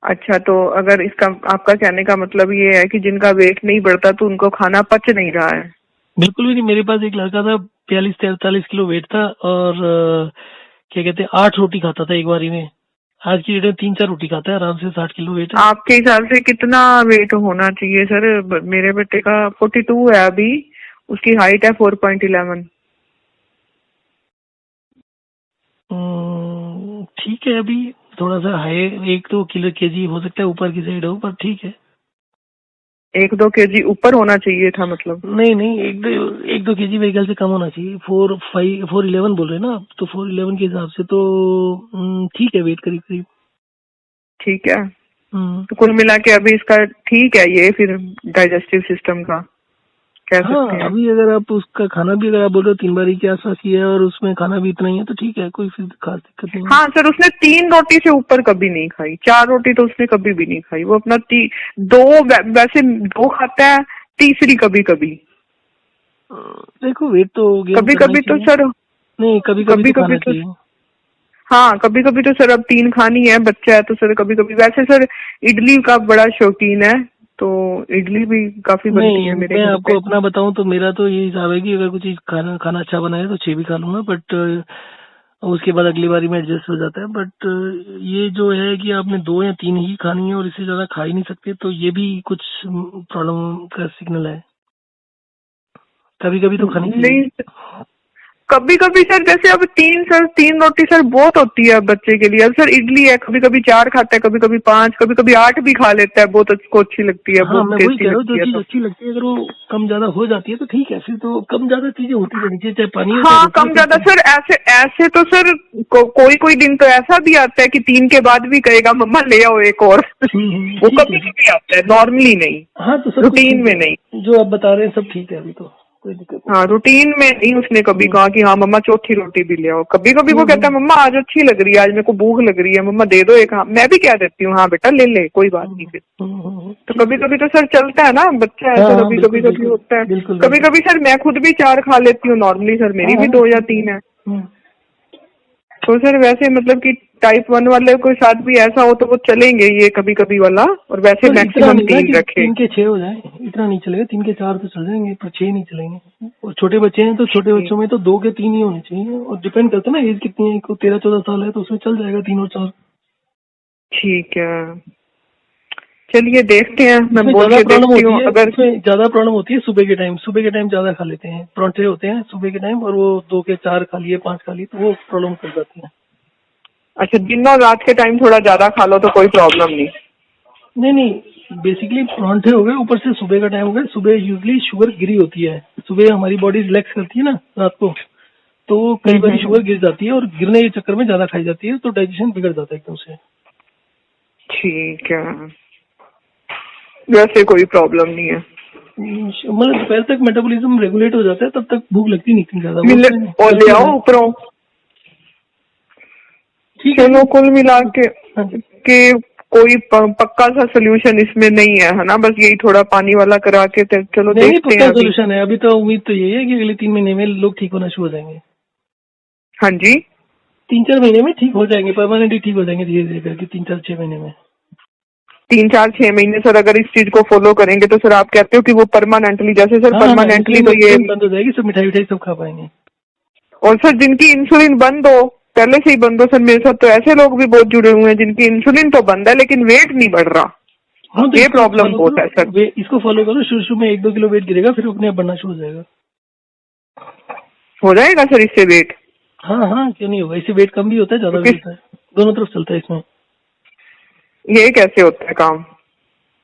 अच्छा, तो अगर इसका आपका कहने का मतलब ये है कि जिनका वेट नहीं बढ़ता तो उनको खाना पच नहीं रहा है? बिल्कुल भी नहीं। मेरे पास एक लड़का था, 42-43 किलो वेट था और क्या कहते हैं 8 रोटी खाता था एक बारी में। आज की डेट में 3-4 रोटी खाता है आराम से, 60 किलो वेट है। आपके हिसाब से कितना वेट होना चाहिए सर? मेरे बेटे का 42 है अभी, उसकी हाइट है 4.11। ठीक है, अभी थोड़ा सा हाई 1-2 किलो केजी हो सकता है ऊपर की साइड हो, पर ठीक है। 1-2 केजी ऊपर होना चाहिए था मतलब? नहीं नहीं, 1-2 केजी मेरे ख्याल से कम होना चाहिए। 4-5-4-11 बोल रहे हैं ना आप, तो 4-11 के हिसाब से तो ठीक है वेट करीब करीब। ठीक है। तो कुल मिला के अभी इसका ठीक है ये फिर डाइजेस्टिव सिस्टम का कह सकते हाँ हैं। अभी अगर आप उसका खाना भी अगर आप बोल रहे हो 3 बारी के आसपास ही है और उसमें खाना भी इतना ही है तो ठीक है, कोई फिर खास दिक्कत नहीं है। हाँ सर, उसने 3 रोटी से ऊपर कभी नहीं खाई, 4 रोटी तो उसने कभी भी नहीं खाई। वो अपना दो वैसे 2 खाता है, तीसरी कभी कभी। देखो वेट तो गेन कभी करना ही कभी तो चाहिए। सर, नहीं कभी कभी कभी तो कभी खाना तो, चाहिए। हाँ कभी कभी तो सर अब 3 खानी है, बच्चा है तो सर कभी कभी। वैसे सर इडली का बड़ा शौकीन है, तो इडली भी काफी बनती नहीं है मेरे मैं घर पे। आपको अपना बताऊं तो मेरा तो ये हिसाब है कि अगर कुछ चीज खाना खाना अच्छा बना है तो 6 भी खा लूंगा, बट उसके बाद अगली बारी में एडजस्ट हो जाता है। बट ये जो है कि आपने 2 या 3 ही खानी है और इससे ज्यादा खा ही नहीं सकते, तो ये भी कुछ प्रॉब्लम का सिग्नल है। कभी कभी तो खानी चाहिए। नहीं कभी कभी सर, जैसे अब 3 रोटी सर बहुत होती है बच्चे के लिए। अब सर इडली है, कभी कभी 4 खाता है, कभी कभी 5, कभी कभी 8 भी खा लेता है। बहुत उसको अच्छी लगती है, हाँ बहुत मैं वही टेस्टी कह रहा हूँ, जो लगती है चीज तो। अच्छी लगती है अगर वो कम ज्यादा हो जाती है तो ठीक है, फिर तो कम ज्यादा चीजें होती रहनी चाहिए, चाहे पानी हो चाहे हाँ रोटी हो कम चाहे ज्यादा सर, ऐसे ऐसे तो सर कोई कोई दिन तो ऐसा भी आता है कि 3 के बाद भी कहेगा मम्मा ले आओ एक और। वो ठीक कभी है। कभी आता है, नॉर्मली नहीं, हाँ तो सब कुछ रूटीन ठीक में नहीं। है, जो आप बता रहे हैं सब ठीक है, अभी तो कोई दिक्कत नहीं। हाँ रूटीन में नहीं उसने कभी कहा कि हाँ मम्मा चौथी रोटी भी ले आओ। कभी कभी वो कहता है हम्म, मम्मा आज अच्छी लग रही है, आज मेरे को भूख लग रही है, मम्मा दे दो एक। हाँ मैं भी कह देती हूँ हाँ बेटा ले ले, कोई बात नहीं फिर। तो ठीक कभी है। कभी तो सर चलता है ना, बच्चा है हाँ सर, हाँ अभी कभी बिल्कुल कभी बिल्कुल होता है। बिल्कुल कभी बिल्कुल। कभी सर मैं खुद भी 4 खा लेती हूँ नॉर्मली, सर मेरी हाँ भी हाँ 2 या ठीक 3 है। हम्म, तो सर वैसे मतलब कि टाइप 1 वाले के साथ भी ऐसा हो तो वो चलेंगे ये कभी कभी वाला, और वैसे पर इतना मैक्सिमम नहीं ना 3 कि रखे। 3 के 6 हो जाए, इतना नहीं चलेगा। 3 के 4 तो चल जाएंगे पर 6 नहीं चलेंगे। और छोटे बच्चे हैं तो छोटे ठीक बच्चों में तो 2 के 3 ही होने चाहिए, और डिपेंड करता है ना एज कितनी है। 13-14 साल है तो उसमें चल जाएगा 3 और 4। ठीक है, चलिए देखते हैं, मैं इसमें बोल ज्यादा के प्रॉब्लम देखती होती हूँ है, अगर। इसमें ज्यादा प्रॉब्लम होती है सुबह के टाइम। सुबह के टाइम ज्यादा खा लेते हैं, परांठे होते हैं सुबह के टाइम, और वो 2 के 4 खा लिए 5 खा लिए तो वो प्रॉब्लम कर जाती है। अच्छा, दिन और रात के टाइम थोड़ा ज्यादा खा लो तो कोई प्रॉब्लम नहीं? नहीं नहीं, बेसिकली परांठे हो गए, ऊपर से सुबह का टाइम हो गया, सुबह यूजली शुगर गिरी होती है, सुबह हमारी बॉडी रिलैक्स करती है ना रात को, तो कई बार शुगर गिर जाती है और गिरने के चक्कर में ज्यादा खाई जाती है तो डाइजेशन बिगड़ जाता है एकदम से। ठीक है, वैसे कोई प्रॉब्लम नहीं है। मतलब दोपहर तक मेटाबॉलिज्म रेगुलेट हो जाता है, तब तक भूख लगती नहीं इतनी ज्यादा। मिलेट और ले आओ ऊपरों। ठीक है। चलो कुल मिला के हाँ। कोई पक्का सा सोल्यूशन इसमें नहीं है ना, बस यही थोड़ा पानी वाला करा के चलो नहीं देखते पक्का हैं अभी। सोल्यूशन है, अभी तो उम्मीद तो यही है कि अगले 3 महीने में लोग ठीक होना शुरू हो जाएंगे। हाँ जी, 3-4 महीने में ठीक हो जाएंगे, परमानेंटली ठीक हो जाएंगे धीरे धीरे करके, 3-4-6 महीने में। 3-4-6 महीने सर अगर इस चीज को फॉलो करेंगे तो सर आप कहते हो कि वो परमानेंटली, जैसे सर परमानेंटली तो ये बंद हो जाएगी, सब मिठाई सब खा पाएंगे। और सर जिनकी इंसुलिन बंद हो, पहले से ही बंद हो, सर मेरे साथ तो ऐसे लोग भी बहुत जुड़े हुए हैं जिनकी इंसुलिन तो बंद है लेकिन वेट नहीं बढ़ रहा। हाँ, तो ये प्रॉब्लम बहुत है सर। इसको फॉलो करो, शुरू में 1-2 किलो वेट गिरेगा, फिर अपने आप बढ़ना शुरू हो जाएगा। हो जाएगा सर इससे वेट? हाँ हाँ, क्यों नहीं होगा, इससे वेट कम भी होता है, ज्यादा भी होता है, दोनों तरफ चलता है इसमें। ये कैसे होता है काम?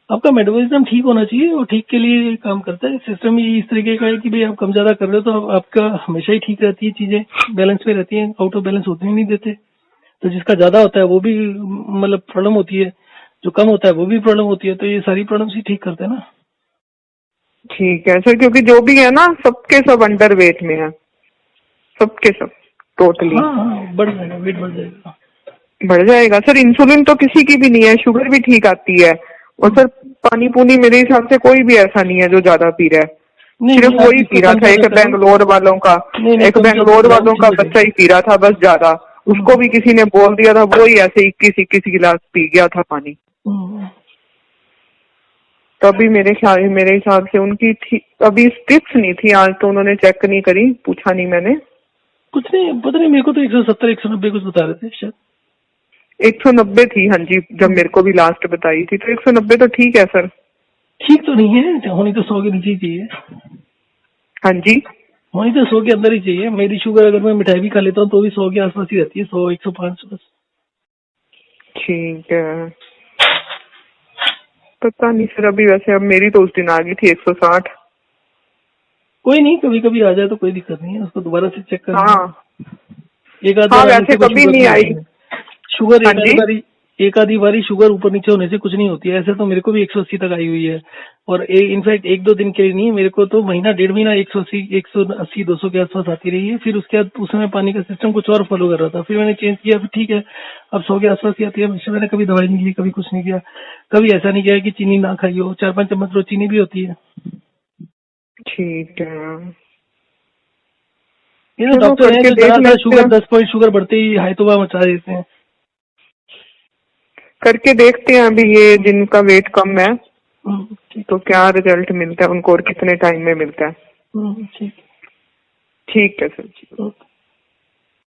आपका मेटाबॉलिज्म ठीक होना चाहिए, और ठीक के लिए काम करता है। सिस्टम ही इस तरीके का है कि भाई आप कम ज्यादा कर रहे हो तो आपका हमेशा ही ठीक रहती है, चीजें बैलेंस में रहती हैं, आउट ऑफ बैलेंस होने ही नहीं देते। तो जिसका ज्यादा होता है वो भी मतलब प्रॉब्लम होती है, जो कम होता है वो भी प्रॉब्लम होती है, तो ये सारी प्रॉब्लम्स ही ठीक करते हैं ना। ठीक है सर, क्योंकि जो भी है ना सबके सब अंडर वेट में है, सबके सब टोटली। हाँ, बढ़ जाएगा, वेट बढ़ जाएगा। बढ़ जाएगा सर, इंसुलिन तो किसी की भी नहीं है, शुगर भी ठीक आती है, और सर पानी पूनी मेरे हिसाब से कोई भी ऐसा नहीं है जो ज्यादा पी रहा है। सिर्फ वही पी रहा था, एक बेंगलोर वालों का, एक बेंगलोर वालों का बच्चा ही पी रहा था बस ज्यादा, उसको भी किसी ने बोल दिया था, वो ही ऐसे 21 गिलास पी गया था पानी। तभी मेरे हिसाब से उनकी थी, अभी स्टिप्स नहीं थी आज, तो उन्होंने चेक नहीं करी, पूछा नहीं मैंने। कुछ नहीं, पता नहीं, मेरे को तो 170-190 कुछ बता रहे थे शायद। 190 थी, हाँ जी, जब मेरे को भी लास्ट बताई थी, तो 190 तो ठीक है सर। ठीक तो नहीं है, होनी तो 100 के नीचे ही चाहिए। हाँ जी, होनी तो 100 के अंदर ही चाहिए। मेरी शुगर अगर मैं मिठाई भी खा लेता हूँ तो भी 100 के आसपास ही रहती है, 100-105 बस। ठीक है, पता नहीं सर, अभी वैसे अब मेरी तो उस दिन आ गई थी 160। कोई नहीं, कभी कभी आ जाए तो कोई दिक्कत नहीं है, उसको दोबारा से चेक करना। हाँ एक आध हाँ, बार वैसे कभी नहीं आई शुगर, हाँ जी। एक आधी बारी शुगर ऊपर नीचे होने से कुछ नहीं होती है। ऐसे तो मेरे को भी 180 तक आई हुई है, और इनफैक्ट 1-2 दिन के लिए नहीं, मेरे को तो महीना 1.5 महीना 180-200 के आसपास आती रही है। फिर उसके बाद उसमें पानी का सिस्टम कुछ और फॉलो कर रहा था, फिर मैंने चेंज किया, फिर ठीक है अब 100 के आसपास ही आती है। मैंने कभी दवाई नहीं ली, कभी कुछ नहीं किया, कभी ऐसा नहीं किया कि चीनी ना खाई हो। 4-5 चम्मच रोज चीनी भी होती है। ठीक है, ये डॉक्टर है जो ज्यादातर शुगर 10 पॉइंट शुगर बढ़ते ही हाइतोबा मचा देते हैं। करके देखते हैं अभी ये जिनका वेट कम है ठीक। तो क्या रिजल्ट मिलता है उनको और कितने टाइम में मिलता है। ठीक ठीक है सर जी। ओके।